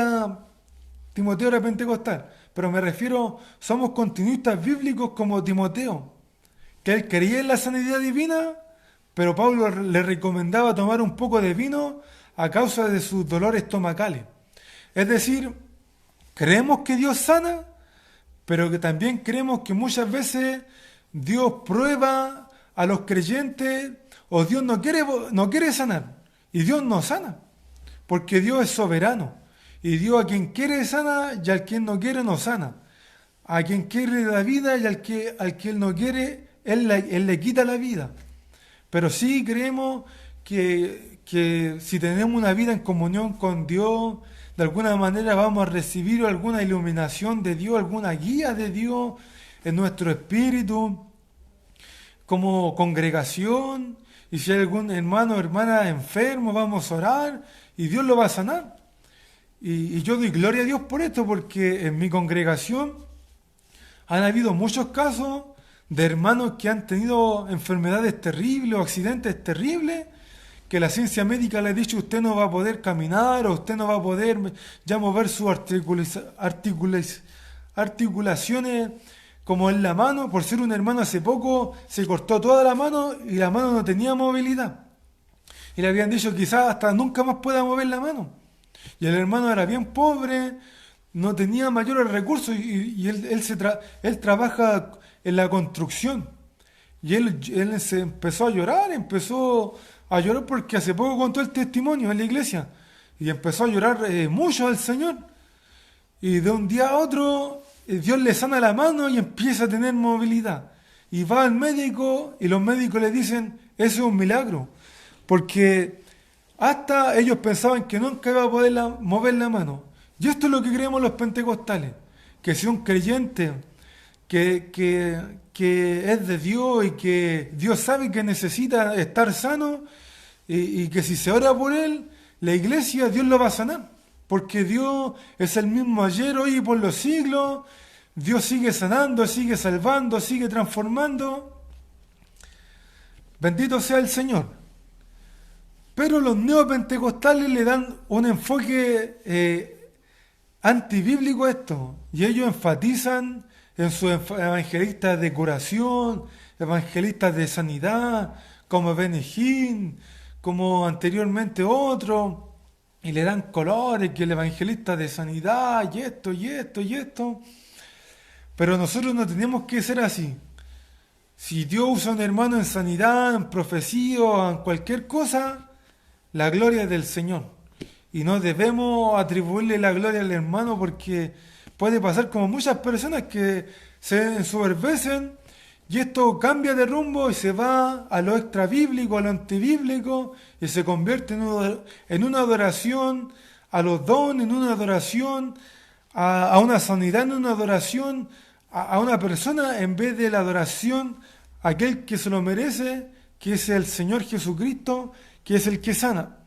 Timoteo era pentecostal, pero me refiero, somos continuistas bíblicos como Timoteo, que él creía en la sanidad divina, pero Pablo le recomendaba tomar un poco de vino a causa de sus dolores estomacales. Es decir, creemos que Dios sana, pero que también creemos que muchas veces Dios prueba a los creyentes o Dios no quiere sanar y Dios no sana, porque Dios es soberano y Dios a quien quiere sana y al quien no quiere no sana. A quien quiere la vida y al que Él no quiere, Él le quita la vida. Pero sí creemos que si tenemos una vida en comunión con Dios, de alguna manera vamos a recibir alguna iluminación de Dios, alguna guía de Dios en nuestro espíritu, como congregación. Y si hay algún hermano o hermana enfermo, vamos a orar y Dios lo va a sanar. Y yo doy gloria a Dios por esto, porque en mi congregación han habido muchos casos de hermanos que han tenido enfermedades terribles o accidentes terribles, que la ciencia médica le ha dicho usted no va a poder caminar o usted no va a poder ya mover sus articulaciones como en la mano. Por ser un hermano hace poco se cortó toda la mano y la mano no tenía movilidad. Y le habían dicho quizás hasta nunca más pueda mover la mano. Y el hermano era bien pobre, no tenía mayores recursos y él trabaja en la construcción. Y él se empezó a llorar porque hace poco contó el testimonio en la iglesia. Y empezó a llorar mucho al Señor. Y de un día a otro Dios le sana la mano y empieza a tener movilidad. Y va al médico y los médicos le dicen, eso es un milagro. Porque hasta ellos pensaban que nunca iba a poder mover la mano. Y esto es lo que creemos los pentecostales. Que si un creyente que es de Dios y que Dios sabe que necesita estar sano y que si se ora por él, la iglesia, Dios lo va a sanar. Porque Dios es el mismo ayer, hoy y por los siglos. Dios sigue sanando, sigue salvando, sigue transformando. Bendito sea el Señor. Pero los neopentecostales le dan un enfoque antibíblico esto. Y ellos enfatizan en sus evangelistas de curación, evangelistas de sanidad, como Benny Hinn, como anteriormente otro, y le dan colores, que el evangelista de sanidad, y esto, y esto, y esto. Pero nosotros no tenemos que ser así. Si Dios usa a un hermano en sanidad, en profecía o en cualquier cosa, la gloria es del Señor. Y no debemos atribuirle la gloria al hermano, porque puede pasar como muchas personas que se ensoberbecen y esto cambia de rumbo y se va a lo extra bíblico, a lo antibíblico, y se convierte en una adoración a los dones, en una adoración a una sanidad, en una adoración a una persona, en vez de la adoración a aquel que se lo merece, que es el Señor Jesucristo, que es el que sana.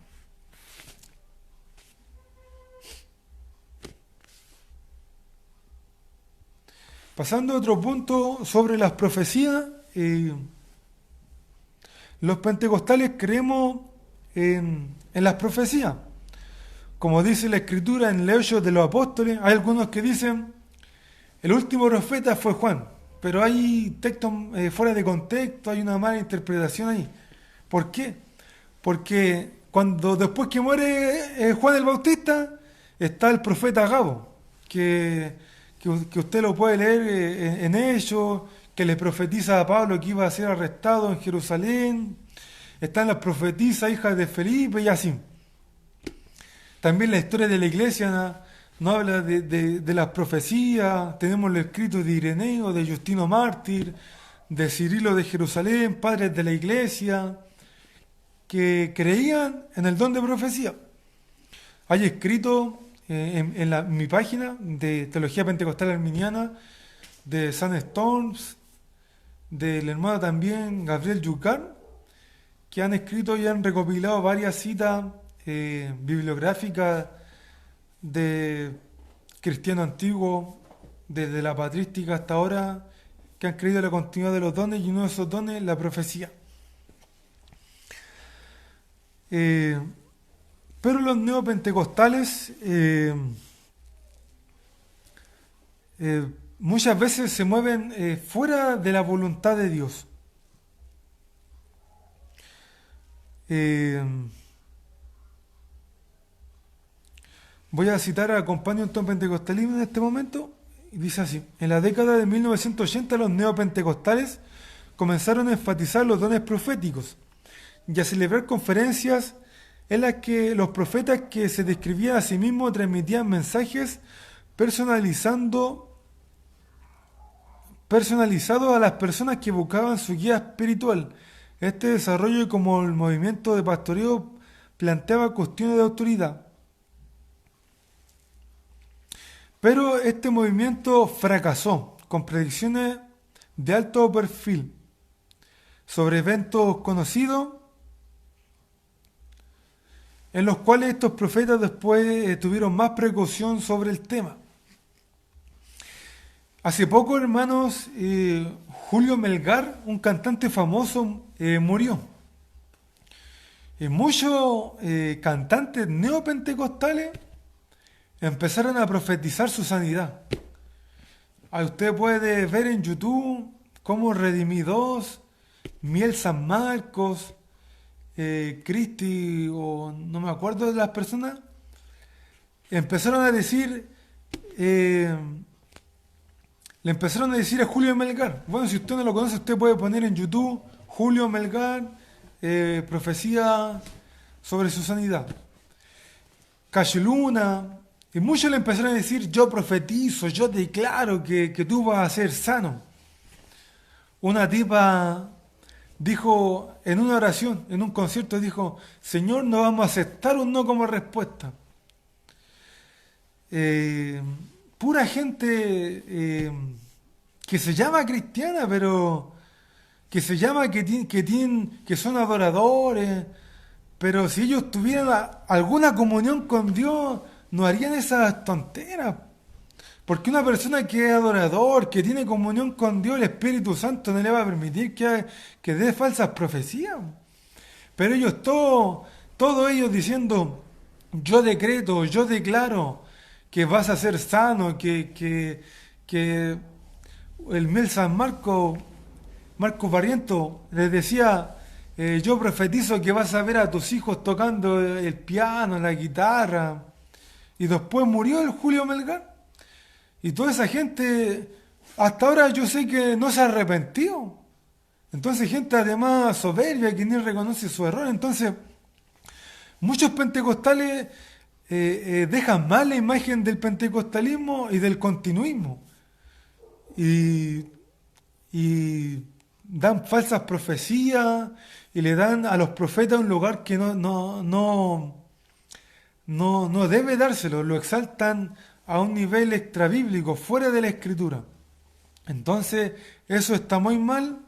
Pasando a otro punto sobre las profecías, los pentecostales creemos en las profecías. Como dice la Escritura en los Hechos de los Apóstoles, hay algunos que dicen, el último profeta fue Juan, pero hay textos fuera de contexto, hay una mala interpretación ahí. ¿Por qué? Porque después que muere Juan el Bautista, está el profeta Agabo, que usted lo puede leer en ellos, que le profetiza a Pablo que iba a ser arrestado en Jerusalén. Están las profetisas hijas de Felipe y así. También la historia de la iglesia no habla de las profecías. Tenemos los escritos de Ireneo, de Justino Mártir, de Cirilo de Jerusalén, padres de la iglesia, que creían en el don de profecía. Hay escrito en mi página de Teología Pentecostal Arminiana, de Sam Storms, del hermano también Gabriel Yucar, que han escrito y han recopilado varias citas bibliográficas de cristiano antiguo, desde la patrística hasta ahora, que han creído en la continuidad de los dones, y uno de esos dones, la profecía. Pero los neopentecostales muchas veces se mueven fuera de la voluntad de Dios. Voy a citar a Companion to Pentecostalism en este momento, y dice así: en la década de 1980 los neopentecostales comenzaron a enfatizar los dones proféticos y a celebrar conferencias en las que los profetas que se describían a sí mismos transmitían mensajes personalizados a las personas que buscaban su guía espiritual. Este desarrollo, como el movimiento de pastoreo, planteaba cuestiones de autoridad. Pero este movimiento fracasó, con predicciones de alto perfil sobre eventos conocidos, en los cuales estos profetas después tuvieron más precaución sobre el tema. Hace poco, hermanos, Julio Melgar, un cantante famoso, murió. Muchos cantantes neopentecostales empezaron a profetizar su sanidad. Usted puede ver en YouTube cómo Redimí 2, Miel San Marcos, Cristi, o no me acuerdo de las personas, empezaron a decir, le empezaron a decir a Julio Melgar. Bueno, si usted no lo conoce, usted puede poner en YouTube Julio Melgar, profecía sobre su sanidad. Cachiluna, y muchos le empezaron a decir, yo profetizo, yo declaro que tú vas a ser sano. Una tipa dijo en una oración, en un concierto, dijo, Señor, no vamos a aceptar un no como respuesta. Pura gente que se llama cristiana, pero que se llama que son adoradores, pero si ellos tuvieran alguna comunión con Dios, no harían esas tonteras. Porque una persona que es adorador, que tiene comunión con Dios, el Espíritu Santo no le va a permitir que dé falsas profecías. Pero ellos, todos ellos diciendo, yo decreto, yo declaro que vas a ser sano, que el Mel San Marco Barriento les decía, yo profetizo que vas a ver a tus hijos tocando el piano, la guitarra, y después murió el Julio Melgar. Y toda esa gente, hasta ahora yo sé que no se arrepintió. Entonces gente además soberbia que ni reconoce su error. Entonces muchos pentecostales dejan mal la imagen del pentecostalismo y del continuismo. Y, y dan falsas profecías y le dan a los profetas un lugar que no debe dárselo. Lo exaltan a un nivel extrabíblico, fuera de la escritura. Entonces eso está muy mal.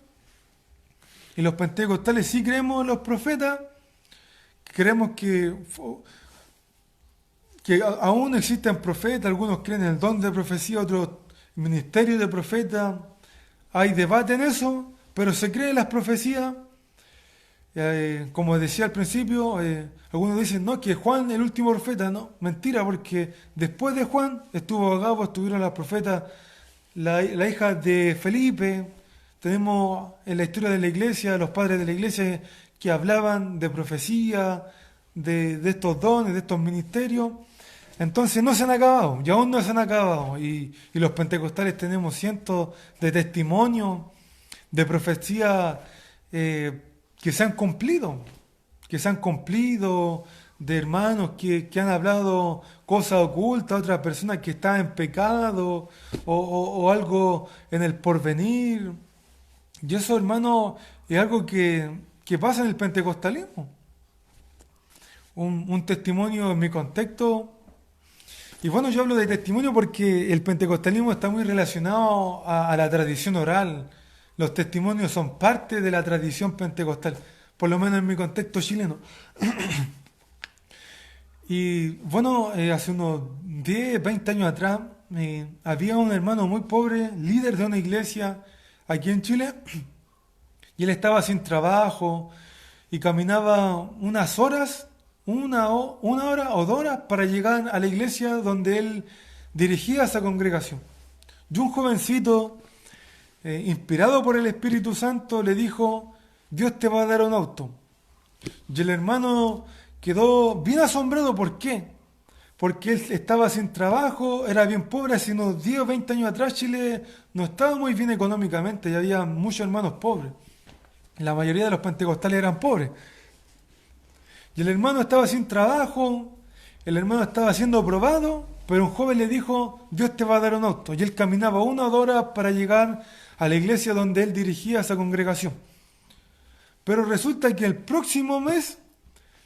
Y los pentecostales sí creemos en los profetas, creemos que aún existen profetas, algunos creen en el don de profecía, otros ministerio de profeta. Hay debate en eso, pero se cree en las profecías. Como decía al principio, algunos dicen, no, que Juan el último profeta. No, mentira, porque después de Juan estuvo Agabo, estuvieron las profetas, la hija de Felipe. Tenemos en la historia de la iglesia, los padres de la iglesia que hablaban de profecía, de estos dones, de estos ministerios. Entonces no se han acabado, y aún no se han acabado. Y los pentecostales tenemos cientos de testimonios de profecías que se han cumplido, de hermanos que han hablado cosas ocultas a otras personas que están en pecado o algo en el porvenir. Y eso, hermano, es algo que pasa en el pentecostalismo. Un testimonio en mi contexto. Y bueno, yo hablo de testimonio porque el pentecostalismo está muy relacionado a la tradición oral. Los testimonios son parte de la tradición pentecostal, por lo menos en mi contexto chileno. Y bueno, hace unos 10, 20 años atrás, había un hermano muy pobre, líder de una iglesia aquí en Chile, y él estaba sin trabajo y caminaba unas horas, una hora o 2 horas para llegar a la iglesia donde él dirigía esa congregación. Y un jovencito, inspirado por el Espíritu Santo, le dijo, Dios te va a dar un auto. Y el hermano quedó bien asombrado. ¿Por qué? Porque él estaba sin trabajo, era bien pobre. Hace unos 10 o 20 años atrás Chile no estaba muy bien económicamente y había muchos hermanos pobres. La mayoría de los pentecostales eran pobres. Y el hermano estaba sin trabajo, el hermano estaba siendo probado, pero un joven le dijo, Dios te va a dar un auto. Y él caminaba 1 o 2 horas para llegar a la iglesia donde él dirigía esa congregación. Pero resulta que el próximo mes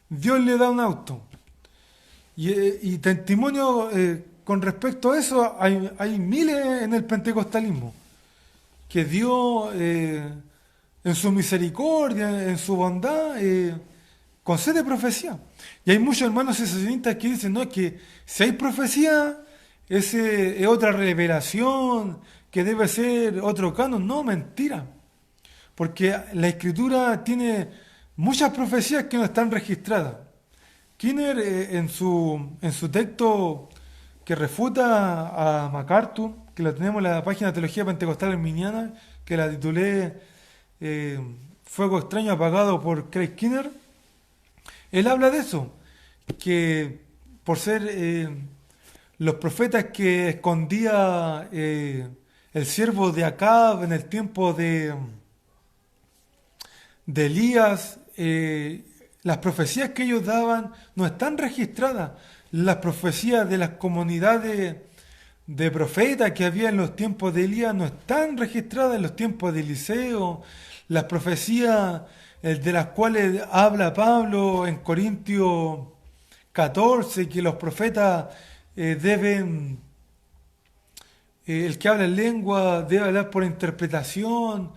Dios le da un auto. Y testimonio con respecto a eso, hay miles en el pentecostalismo. Que Dios, en su misericordia, en su bondad, concede profecía. Y hay muchos hermanos sesionistas que dicen, no, es que si hay profecía, ese es otra revelación, que debe ser otro canon. No, mentira. Porque la Escritura tiene muchas profecías que no están registradas. Kinner, en su texto que refuta a MacArthur, que lo tenemos en la página de Teología Pentecostal Arminiana, que la titulé Fuego extraño apagado por Craig Kinner, él habla de eso, que por ser los profetas que escondía el siervo de Acab en el tiempo de Elías, las profecías que ellos daban no están registradas. Las profecías de las comunidades de profetas que había en los tiempos de Elías no están registradas en los tiempos de Eliseo. Las profecías de las cuales habla Pablo en Corintios 14, que los profetas deben, el que habla en lengua debe hablar por interpretación,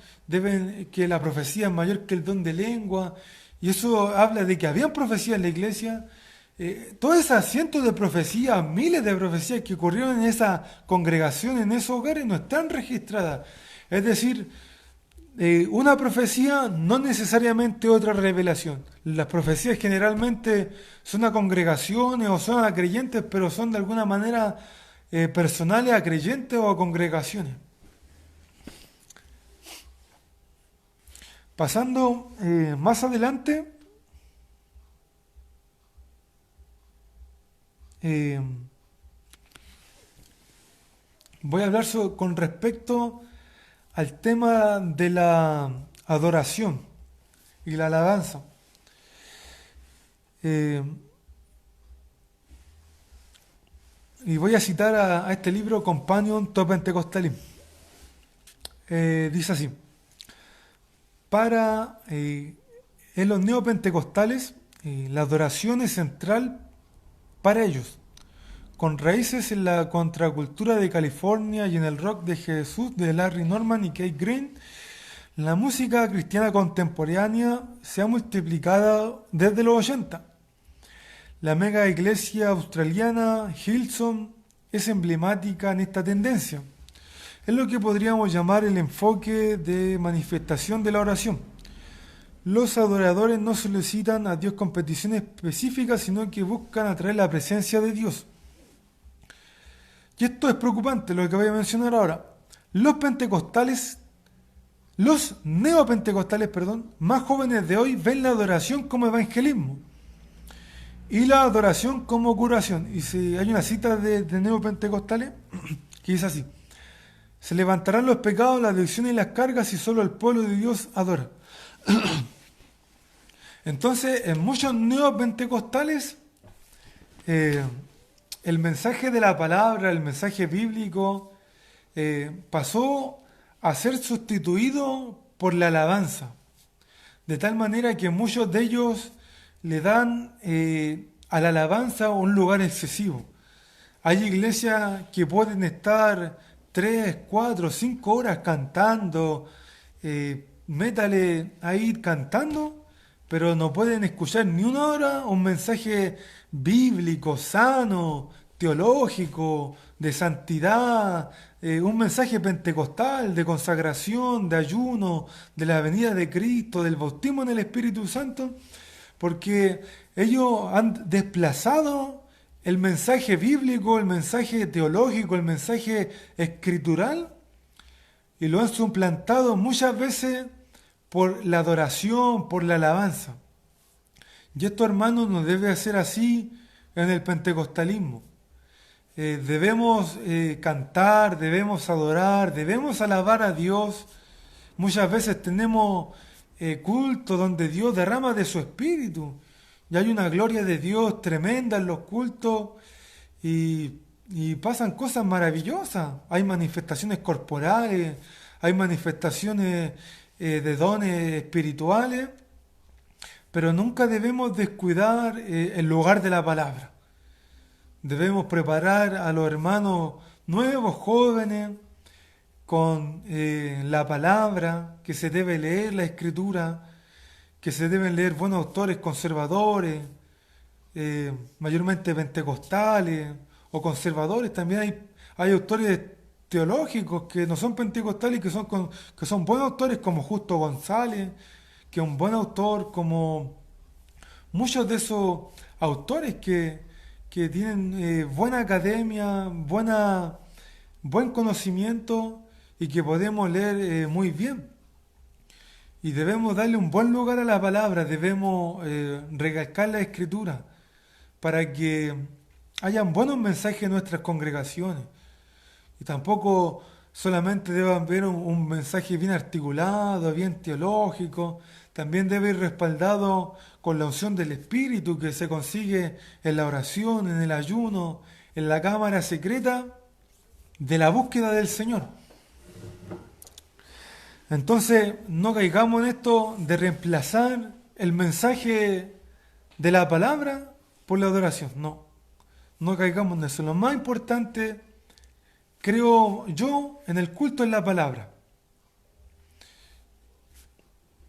que la profecía es mayor que el don de lengua. Y eso habla de que habían profecías en la iglesia. Todas esas cientos de profecías, miles de profecías que ocurrieron en esa congregación, en esos hogares, no están registradas. Es decir, una profecía no necesariamente otra revelación. Las profecías generalmente son a congregaciones o son a creyentes, pero son de alguna manera personales a creyentes o a congregaciones. Pasando más adelante, eh, voy a hablar con respecto al tema de la adoración y la alabanza. Eh, y voy a citar a este libro Companion to Pentecostalism. Dice así: para en los neopentecostales, la adoración es central para ellos, con raíces en la contracultura de California y en el rock de Jesús de Larry Norman y Kate Green. La música cristiana contemporánea se ha multiplicado desde los 80. La mega iglesia australiana Hillsong es emblemática en esta tendencia. Es lo que podríamos llamar el enfoque de manifestación de la oración. Los adoradores no solicitan a Dios con peticiones específicas, sino que buscan atraer la presencia de Dios. Y esto es preocupante, lo que voy a mencionar ahora. Los neopentecostales, más jóvenes de hoy ven la adoración como evangelismo y la adoración como curación. Y si hay una cita de neopentecostales que dice así: se levantarán los pecados, las adicciones y las cargas y solo el pueblo de Dios adora. Entonces, en muchos neopentecostales, el mensaje de la palabra, el mensaje bíblico, pasó a ser sustituido por la alabanza. De tal manera que muchos de ellos le dan a la alabanza un lugar excesivo. Hay iglesias que pueden estar 3, 4, 5 horas cantando, métale ahí cantando, pero no pueden escuchar ni una hora un mensaje bíblico, sano, teológico, de santidad, un mensaje pentecostal, de consagración, de ayuno, de la venida de Cristo, del bautismo en el Espíritu Santo, porque ellos han desplazado el mensaje bíblico, el mensaje teológico, el mensaje escritural, y lo han suplantado muchas veces por la adoración, por la alabanza. Y esto, hermanos, no debe ser así en el pentecostalismo. Debemos cantar, debemos adorar, debemos alabar a Dios. Muchas veces tenemos culto donde Dios derrama de su espíritu. Y hay una gloria de Dios tremenda en los cultos y pasan cosas maravillosas. Hay manifestaciones corporales, hay manifestaciones de dones espirituales, pero nunca debemos descuidar el lugar de la palabra. Debemos preparar a los hermanos nuevos, jóvenes, con la palabra, que se debe leer la escritura, que se deben leer buenos autores conservadores, mayormente pentecostales o conservadores. También hay autores teológicos que no son pentecostales y que son buenos autores, como Justo González, que es un buen autor, como muchos de esos autores que tienen buena academia, buen conocimiento y que podemos leer muy bien. Y debemos darle un buen lugar a la palabra, debemos recalcar la escritura para que hayan buenos mensajes en nuestras congregaciones. Y tampoco solamente debe haber un mensaje bien articulado, bien teológico, también debe ir respaldado con la unción del Espíritu que se consigue en la oración, en el ayuno, en la cámara secreta de la búsqueda del Señor. Entonces, no caigamos en esto de reemplazar el mensaje de la palabra por la adoración. No caigamos en eso. Lo más importante, creo yo, en el culto es la palabra.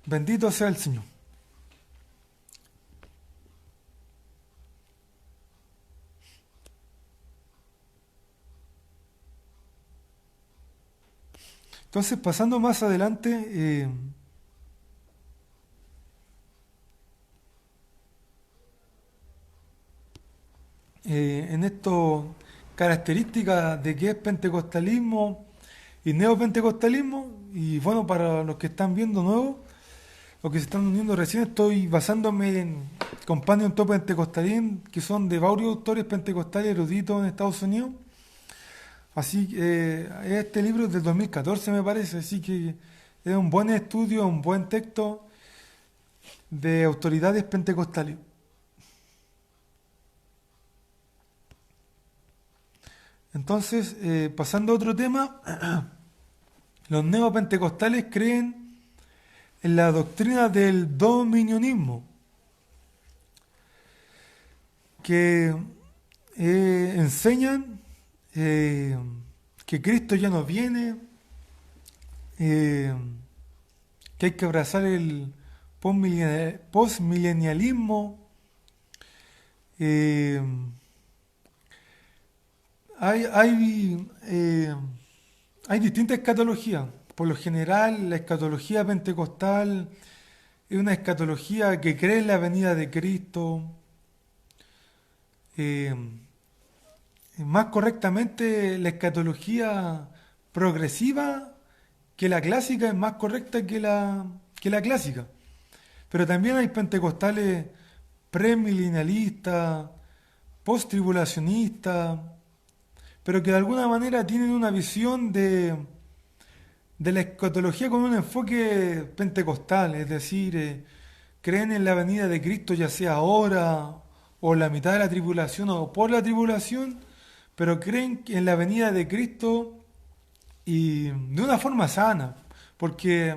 Bendito sea el Señor. Entonces, pasando más adelante, en esto características de qué es pentecostalismo y neopentecostalismo, y bueno, para los que están viendo nuevo, los que se están uniendo recién, estoy basándome en Companion to Pentecostalism, que son de varios autores pentecostales eruditos en Estados Unidos. Así que este libro es del 2014 me parece, así que es un buen estudio, un buen texto de autoridades pentecostales. Entonces, pasando a otro tema, los neopentecostales creen en la doctrina del dominionismo, que enseñan que Cristo ya no viene, eh, que hay que abrazar el postmilenialismo. eh, hay distintas escatologías. Por lo general, la escatología pentecostal es una escatología que cree en la venida de Cristo. Eh, Más correctamente, la escatología progresiva que la clásica es más correcta que la clásica. Pero también hay pentecostales premilenialistas, post-tribulacionistas, pero que de alguna manera tienen una visión de la escatología con un enfoque pentecostal, es decir, creen en la venida de Cristo ya sea ahora o la mitad de la tribulación o por la tribulación, pero creen en la venida de Cristo y de una forma sana, porque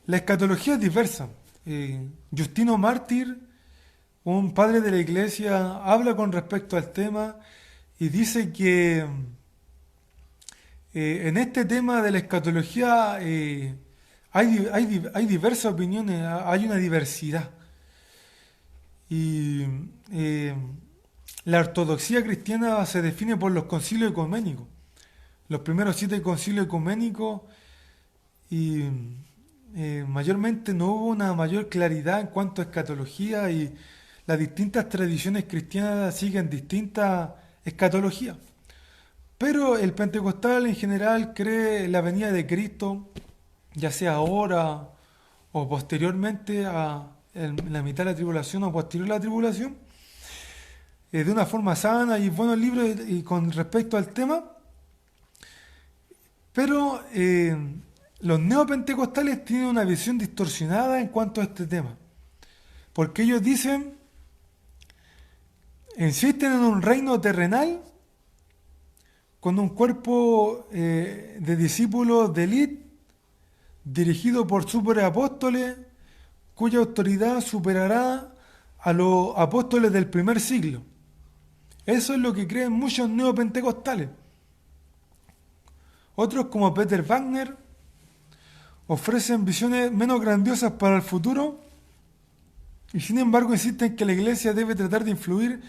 la escatología es diversa. Justino Mártir, un padre de la iglesia, habla con respecto al tema y dice que en este tema de la escatología hay diversas opiniones, hay una diversidad. Y eh, la ortodoxia cristiana se define por los concilios ecuménicos. Los primeros 7 concilios ecuménicos y mayormente no hubo una mayor claridad en cuanto a escatología y las distintas tradiciones cristianas siguen distintas escatologías. Pero el pentecostal en general cree en la venida de Cristo, ya sea ahora o posteriormente en la mitad de la tribulación o posterior a la tribulación, de una forma sana y buenos libros y con respecto al tema. Pero los neopentecostales tienen una visión distorsionada en cuanto a este tema, porque ellos dicen, insisten en un reino terrenal con un cuerpo de discípulos de élite dirigido por superapóstoles cuya autoridad superará a los apóstoles del primer siglo. Eso es lo que creen muchos neopentecostales. Otros, como Peter Wagner, ofrecen visiones menos grandiosas para el futuro y sin embargo insisten que la iglesia debe tratar de influir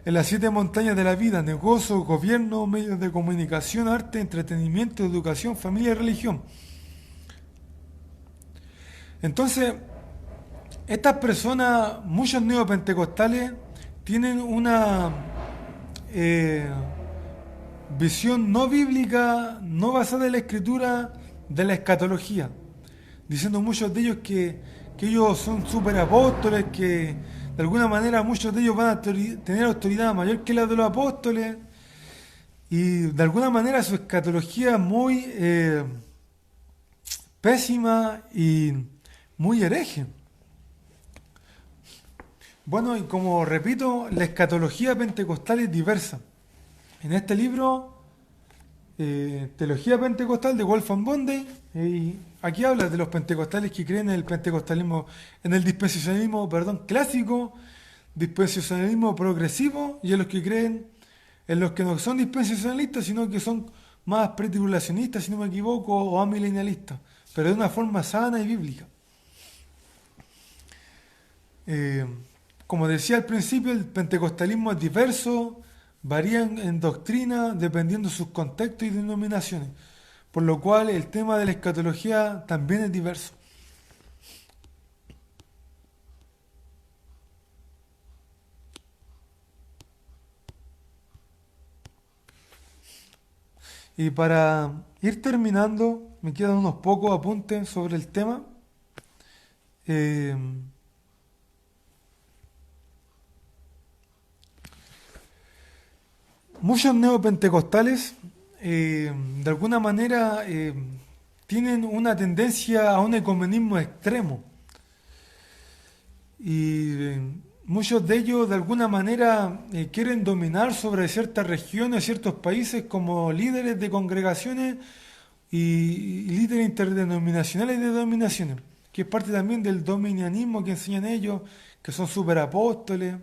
en las 7 montañas de la vida: negocio, gobierno, medios de comunicación, arte, entretenimiento, educación, familia y religión. Entonces, estas personas, muchos neopentecostales, tienen una visión no bíblica, no basada en la escritura, de la escatología, diciendo muchos de ellos que ellos son superapóstoles, que de alguna manera muchos de ellos van a tener autoridad mayor que la de los apóstoles, y de alguna manera su escatología es muy pésima y muy hereje. Bueno, y como repito, la escatología pentecostal es diversa. En este libro, Teología Pentecostal de Wolfgang Bonday, aquí habla de los pentecostales que creen en el pentecostalismo, en el dispensacionalismo, perdón, clásico, dispensacionalismo progresivo, y en los que creen, en los que no son dispensacionalistas, sino que son más pretribulacionistas, si no me equivoco, o amilenialistas, pero de una forma sana y bíblica. Como decía al principio, el pentecostalismo es diverso, varía en doctrina dependiendo de sus contextos y denominaciones. por lo cual el tema de la escatología también es diverso. Y para ir terminando, me quedan unos pocos apuntes sobre el tema. Eh, Muchos neopentecostales, de alguna manera, tienen una tendencia a un ecumenismo extremo. Y muchos de ellos, de alguna manera, quieren dominar sobre ciertas regiones, ciertos países como líderes de congregaciones y líderes interdenominacionales de denominaciones, que es parte también del dominianismo que enseñan ellos, que son superapóstoles.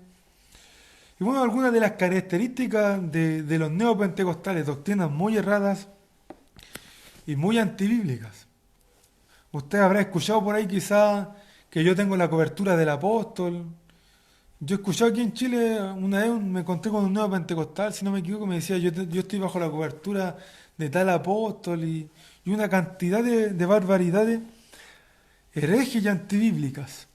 Y bueno, algunas de las características de los neopentecostales, doctrinas muy erradas y muy antibíblicas. Usted habrá escuchado por ahí quizá que yo tengo la cobertura del apóstol. Yo he escuchado aquí en Chile, una vez me encontré con un neopentecostal, si no me equivoco, me decía, yo estoy bajo la cobertura de tal apóstol y una cantidad de barbaridades herejes y antibíblicas.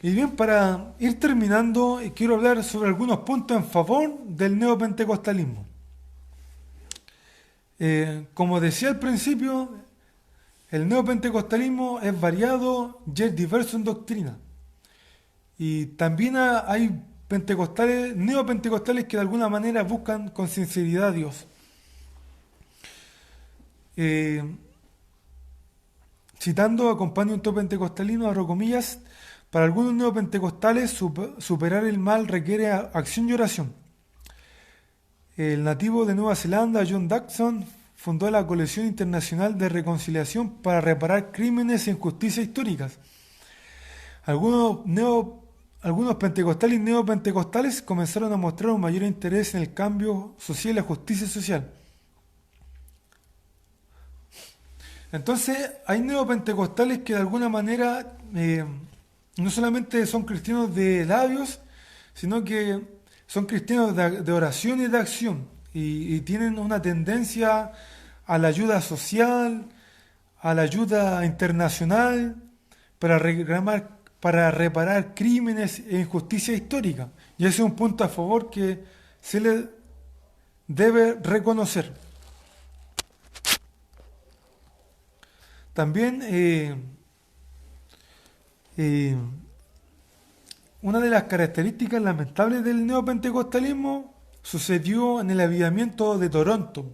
Y bien, para ir terminando, quiero hablar sobre algunos puntos en favor del neopentecostalismo. Como decía al principio, el neopentecostalismo es variado y es diverso en doctrina. Y también hay pentecostales, neopentecostales que de alguna manera buscan con sinceridad a Dios. Eh, Citando a Companion Pentecostalino, abro comillas, para algunos neopentecostales superar el mal requiere acción y oración. El nativo de Nueva Zelanda, John Dodson, fundó la Coalición Internacional de Reconciliación para reparar crímenes e injusticias históricas. Algunos pentecostales y neopentecostales comenzaron a mostrar un mayor interés en el cambio social y la justicia social. Entonces, hay neopentecostales que de alguna manera no solamente son cristianos de labios, sino que son cristianos de oración y de acción. Y tienen una tendencia a la ayuda social, a la ayuda internacional, para reparar crímenes e injusticia histórica. Y ese es un punto a favor que se le debe reconocer. También una de las características lamentables del neopentecostalismo sucedió en el avivamiento de Toronto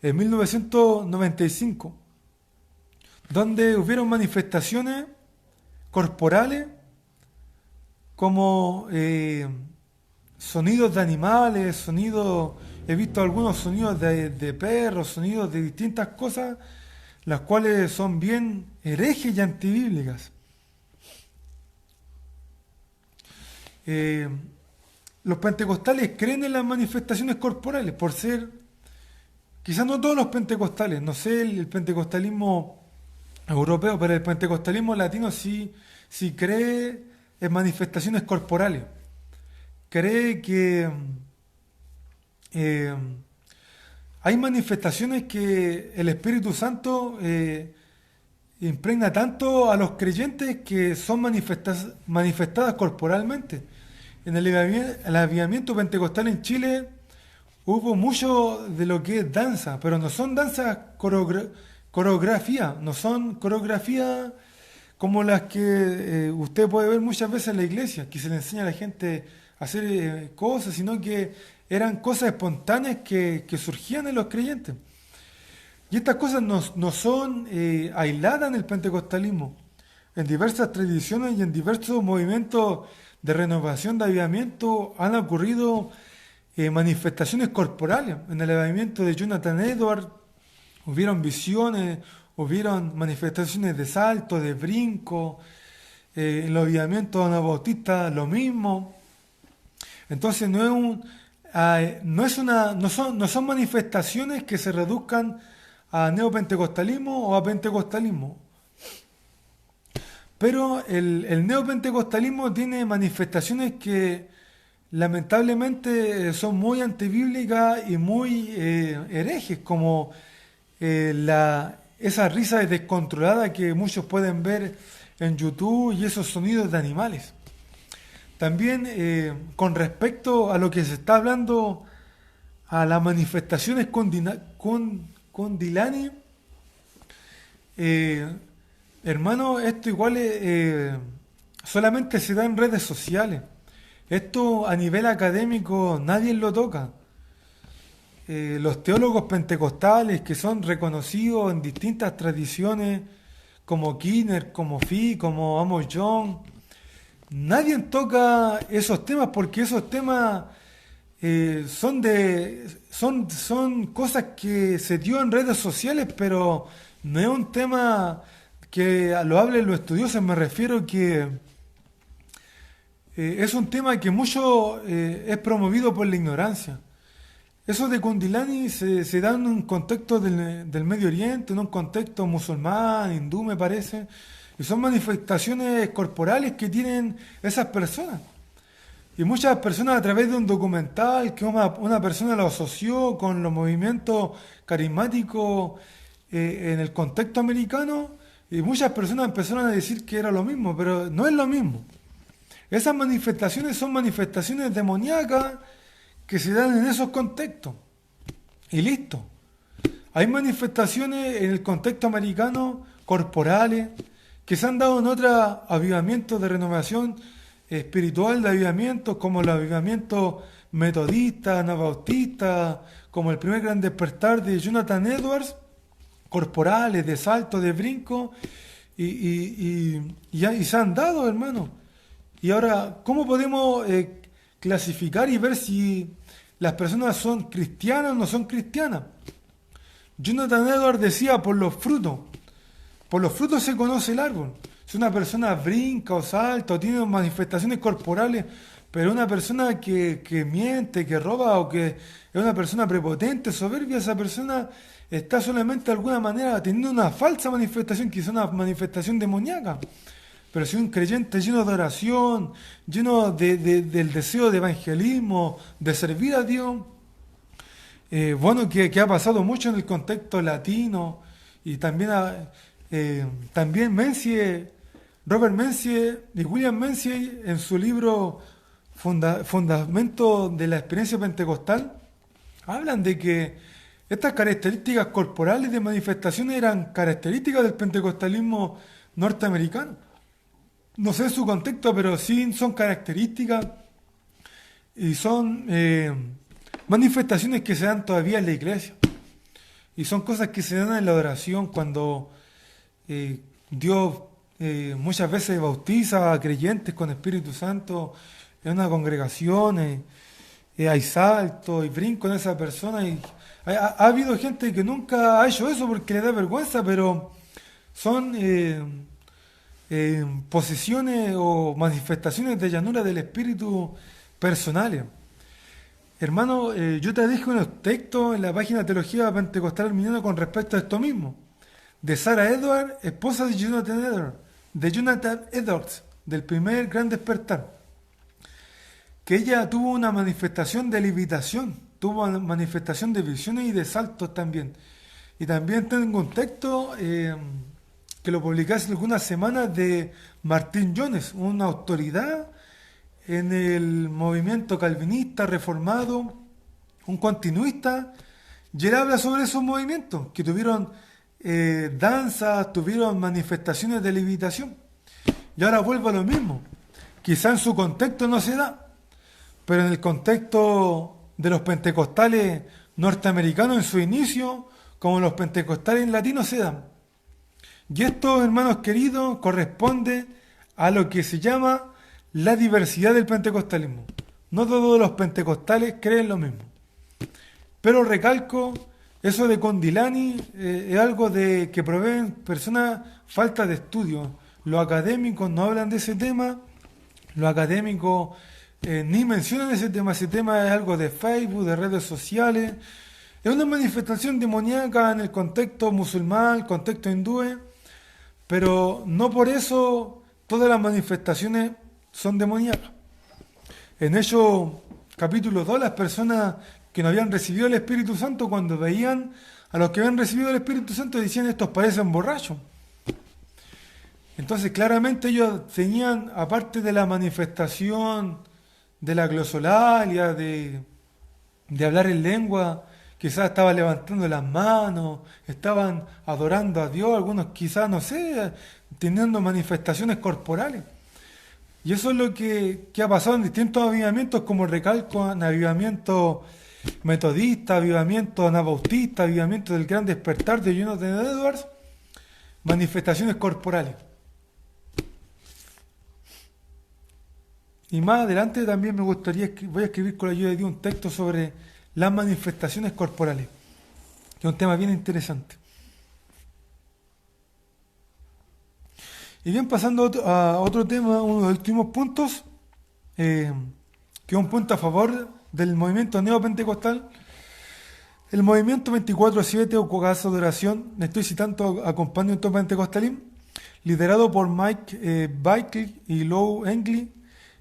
en 1995, donde hubieron manifestaciones corporales como sonidos de animales, he visto algunos sonidos de perros, sonidos de distintas cosas, las cuales son bien herejes y antibíblicas. Los pentecostales creen en las manifestaciones corporales, por ser, quizás no todos los pentecostales, no sé el pentecostalismo europeo, pero el pentecostalismo latino sí cree en manifestaciones corporales. Cree que hay manifestaciones que el Espíritu Santo impregna tanto a los creyentes que son manifestadas corporalmente. En el avivamiento pentecostal en Chile hubo mucho de lo que es danza, pero no son danzas coreografía, no son coreografías como las que usted puede ver muchas veces en la iglesia, que se le enseña a la gente a hacer cosas, sino que eran cosas espontáneas que surgían en los creyentes. Y estas cosas no son aisladas en el pentecostalismo. En diversas tradiciones y en diversos movimientos de renovación, de avivamiento, han ocurrido manifestaciones corporales. En el avivamiento de Jonathan Edwards hubieron visiones, hubieron manifestaciones de salto, de brinco. En los avivamientos de Ana Bautista lo mismo. Entonces no son manifestaciones que se reduzcan a neopentecostalismo o a pentecostalismo. Pero el neopentecostalismo tiene manifestaciones que lamentablemente son muy antibíblicas y muy herejes, como esa risa descontrolada que muchos pueden ver en YouTube y esos sonidos de animales. También con respecto a lo que se está hablando a las manifestaciones con Dilani, eh, hermano, esto igual solamente se da en redes sociales. Esto a nivel académico nadie lo toca. Los teólogos pentecostales que son reconocidos en distintas tradiciones, como Kinner, como Fee, como Amos Young, nadie toca esos temas porque esos temas son cosas que se dio en redes sociales, pero no es un tema que lo hablen los estudiosos. Me refiero que es un tema que mucho es promovido por la ignorancia. Eso de Kundalini se da en un contexto del Medio Oriente, en un contexto musulmán, hindú me parece, y son manifestaciones corporales que tienen esas personas. Y muchas personas a través de un documental que una persona lo asoció con los movimientos carismáticos en el contexto americano, y muchas personas empezaron a decir que era lo mismo, pero no es lo mismo. Esas manifestaciones son manifestaciones demoníacas que se dan en esos contextos. Y listo. Hay manifestaciones en el contexto americano corporales que se han dado en otros avivamientos de renovación espiritual, de avivamientos como el avivamiento metodista, anabautista, como el primer gran despertar de Jonathan Edwards, corporales, de salto, de brinco, y se han dado, hermano. Y ahora, ¿cómo podemos clasificar y ver si las personas son cristianas o no son cristianas? Jonathan Edwards decía, por los frutos se conoce el árbol. Si una persona brinca o salta o tiene manifestaciones corporales, pero una persona que miente, que roba o que es una persona prepotente, soberbia, esa persona está solamente de alguna manera teniendo una falsa manifestación, quizá una manifestación demoníaca. Pero si un creyente lleno de oración, lleno del deseo de evangelismo, de servir a Dios, bueno, que ha pasado mucho en el contexto latino, y también, también Menzies, Robert Menzies y William Menzies, en su libro Fundamento de la Experiencia Pentecostal, hablan de que estas características corporales de manifestaciones eran características del pentecostalismo norteamericano. No sé su contexto, pero sí son características y son manifestaciones que se dan todavía en la iglesia. Y son cosas que se dan en la oración cuando Dios muchas veces bautiza a creyentes con Espíritu Santo en una congregación. Hay salto y brinco en esa persona. Y ha habido gente que nunca ha hecho eso porque le da vergüenza, pero son posiciones o manifestaciones de llanura del Espíritu personales. Hermano, yo te dije unos textos en la página Teología Pentecostal Arminiana con respecto a esto mismo. De Sarah Edwards, esposa de Jonathan Edwards, del primer gran despertar. Que ella tuvo una manifestación de levitación, tuvo una manifestación de visiones y de saltos también. Y también tengo un texto que lo publiqué hace algunas semanas de Martín Jones, una autoridad en el movimiento calvinista reformado, un continuista, y él habla sobre esos movimientos que tuvieron danzas, tuvieron manifestaciones de levitación. Y ahora vuelvo a lo mismo. Quizá en su contexto no se da, pero en el contexto de los pentecostales norteamericanos en su inicio, como los pentecostales latinos se dan. Y esto, hermanos queridos, corresponde a lo que se llama la diversidad del pentecostalismo. No todos los pentecostales creen lo mismo. Pero recalco, eso de Kundalini es algo de que proveen personas falta de estudio. Los académicos no hablan de ese tema, los académicos ni mencionan ese tema es algo de Facebook, de redes sociales. Es una manifestación demoníaca en el contexto musulmán, el contexto hindú, pero no por eso todas las manifestaciones son demoníacas. En Hechos capítulo 2, las personas que no habían recibido el Espíritu Santo, cuando veían a los que habían recibido el Espíritu Santo, decían, estos parecen borrachos. Entonces, claramente ellos tenían, aparte de la manifestación de la glosolalia, de hablar en lengua, quizás estaban levantando las manos, estaban adorando a Dios, algunos quizás, no sé, teniendo manifestaciones corporales. Y eso es lo que ha pasado en distintos avivamientos, como recalco, en avivamiento metodista, avivamiento anabautista, avivamiento del gran despertar de Jonathan Edwards, manifestaciones corporales. Y más adelante también me gustaría, voy a escribir con la ayuda de Dios un texto sobre las manifestaciones corporales, que es un tema bien interesante. Y bien, pasando a otro tema, uno de los últimos puntos, que es un punto a favor del movimiento neopentecostal, el movimiento 24/7 o caso de oración, me estoy citando a Companion to Pentecostalism, liderado por Mike Bickle y Lou Englund,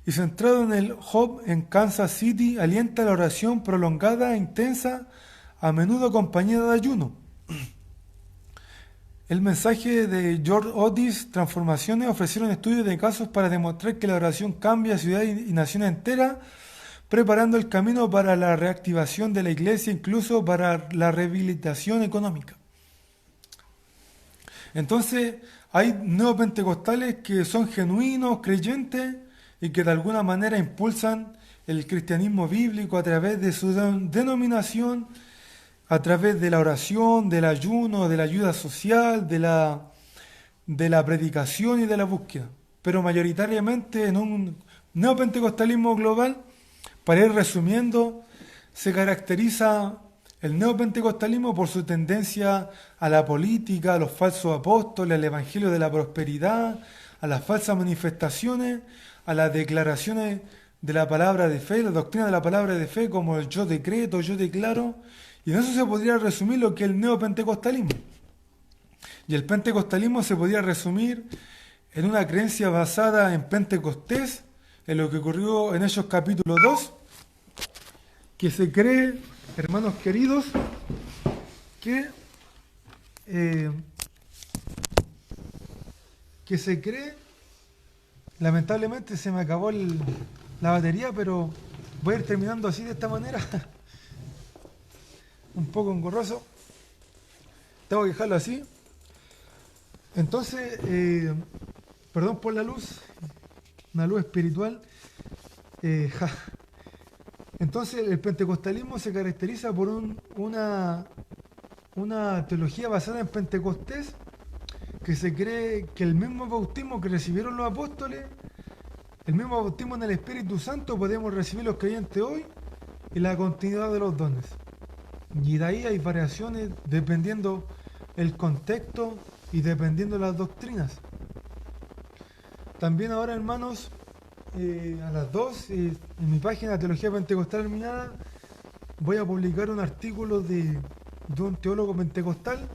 y centrado en el hub en Kansas City, alienta la oración prolongada e intensa, a menudo acompañada de ayuno. El mensaje de George Otis, Transformaciones, ofrecieron estudios de casos para demostrar que la oración cambia ciudades y naciones enteras, preparando el camino para la reactivación de la iglesia, incluso para la rehabilitación económica. Entonces, hay neopentecostales que son genuinos, creyentes, y que de alguna manera impulsan el cristianismo bíblico a través de su denominación, a través de la oración, del ayuno, de la ayuda social, de la predicación y de la búsqueda. Pero mayoritariamente en un neopentecostalismo global, para ir resumiendo, se caracteriza el neopentecostalismo por su tendencia a la política, a los falsos apóstoles, al evangelio de la prosperidad, a las falsas manifestaciones, a las declaraciones de la palabra de fe, la doctrina de la palabra de fe, como el yo decreto, yo declaro, y en eso se podría resumir lo que es el neopentecostalismo. Y el pentecostalismo se podría resumir en una creencia basada en Pentecostés, en lo que ocurrió en Hechos capítulo 2, que se cree, hermanos queridos, que se cree. Lamentablemente se me acabó la batería, pero voy a ir terminando así, de esta manera. Un poco engorroso. Tengo que dejarlo así. Entonces, perdón por la luz, una luz espiritual. Entonces, el pentecostalismo se caracteriza por una teología basada en Pentecostés, que se cree que el mismo bautismo que recibieron los apóstoles, el mismo bautismo en el Espíritu Santo, podemos recibir los creyentes hoy, y la continuidad de los dones. Y de ahí hay variaciones dependiendo el contexto y dependiendo las doctrinas. También ahora, hermanos, a las 2, en mi página Teología Pentecostal Terminada, voy a publicar un artículo de un teólogo pentecostal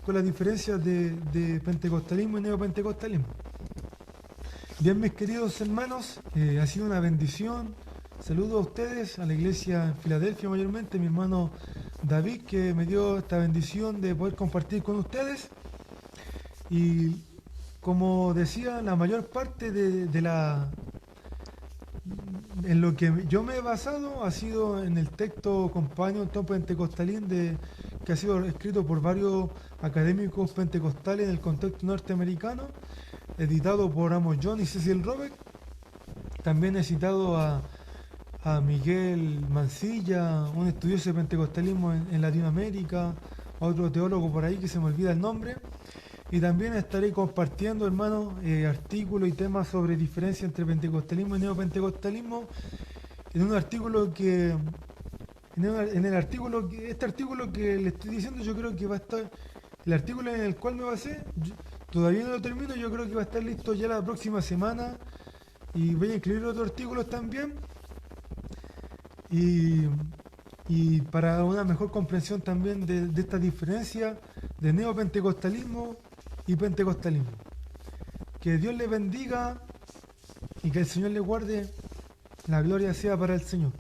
con las diferencias de pentecostalismo y neopentecostalismo. Bien, mis queridos hermanos, ha sido una bendición. Saludo a ustedes, a la iglesia en Filadelfia mayormente, mi hermano David, que me dio esta bendición de poder compartir con ustedes. Y como decía, la mayor parte en lo que yo me he basado ha sido en el texto Companion to Pentecostalism, que ha sido escrito por varios académicos pentecostales en el contexto norteamericano, editado por Amos John y Cecil Robert. También he citado a Miguel Mancilla, un estudioso de pentecostalismo en Latinoamérica, a otro teólogo por ahí que se me olvida el nombre. Y también estaré compartiendo, hermanos, artículos y temas sobre diferencia entre pentecostalismo y neopentecostalismo en un artículo este artículo que le estoy diciendo, yo creo que va a estar, el artículo en el cual me basé, todavía no lo termino, yo creo que va a estar listo ya la próxima semana, y voy a incluir otros artículos también, y para una mejor comprensión también de esta diferencia de neopentecostalismo y pentecostalismo. Que Dios les bendiga y que el Señor les guarde La gloria sea para el Señor.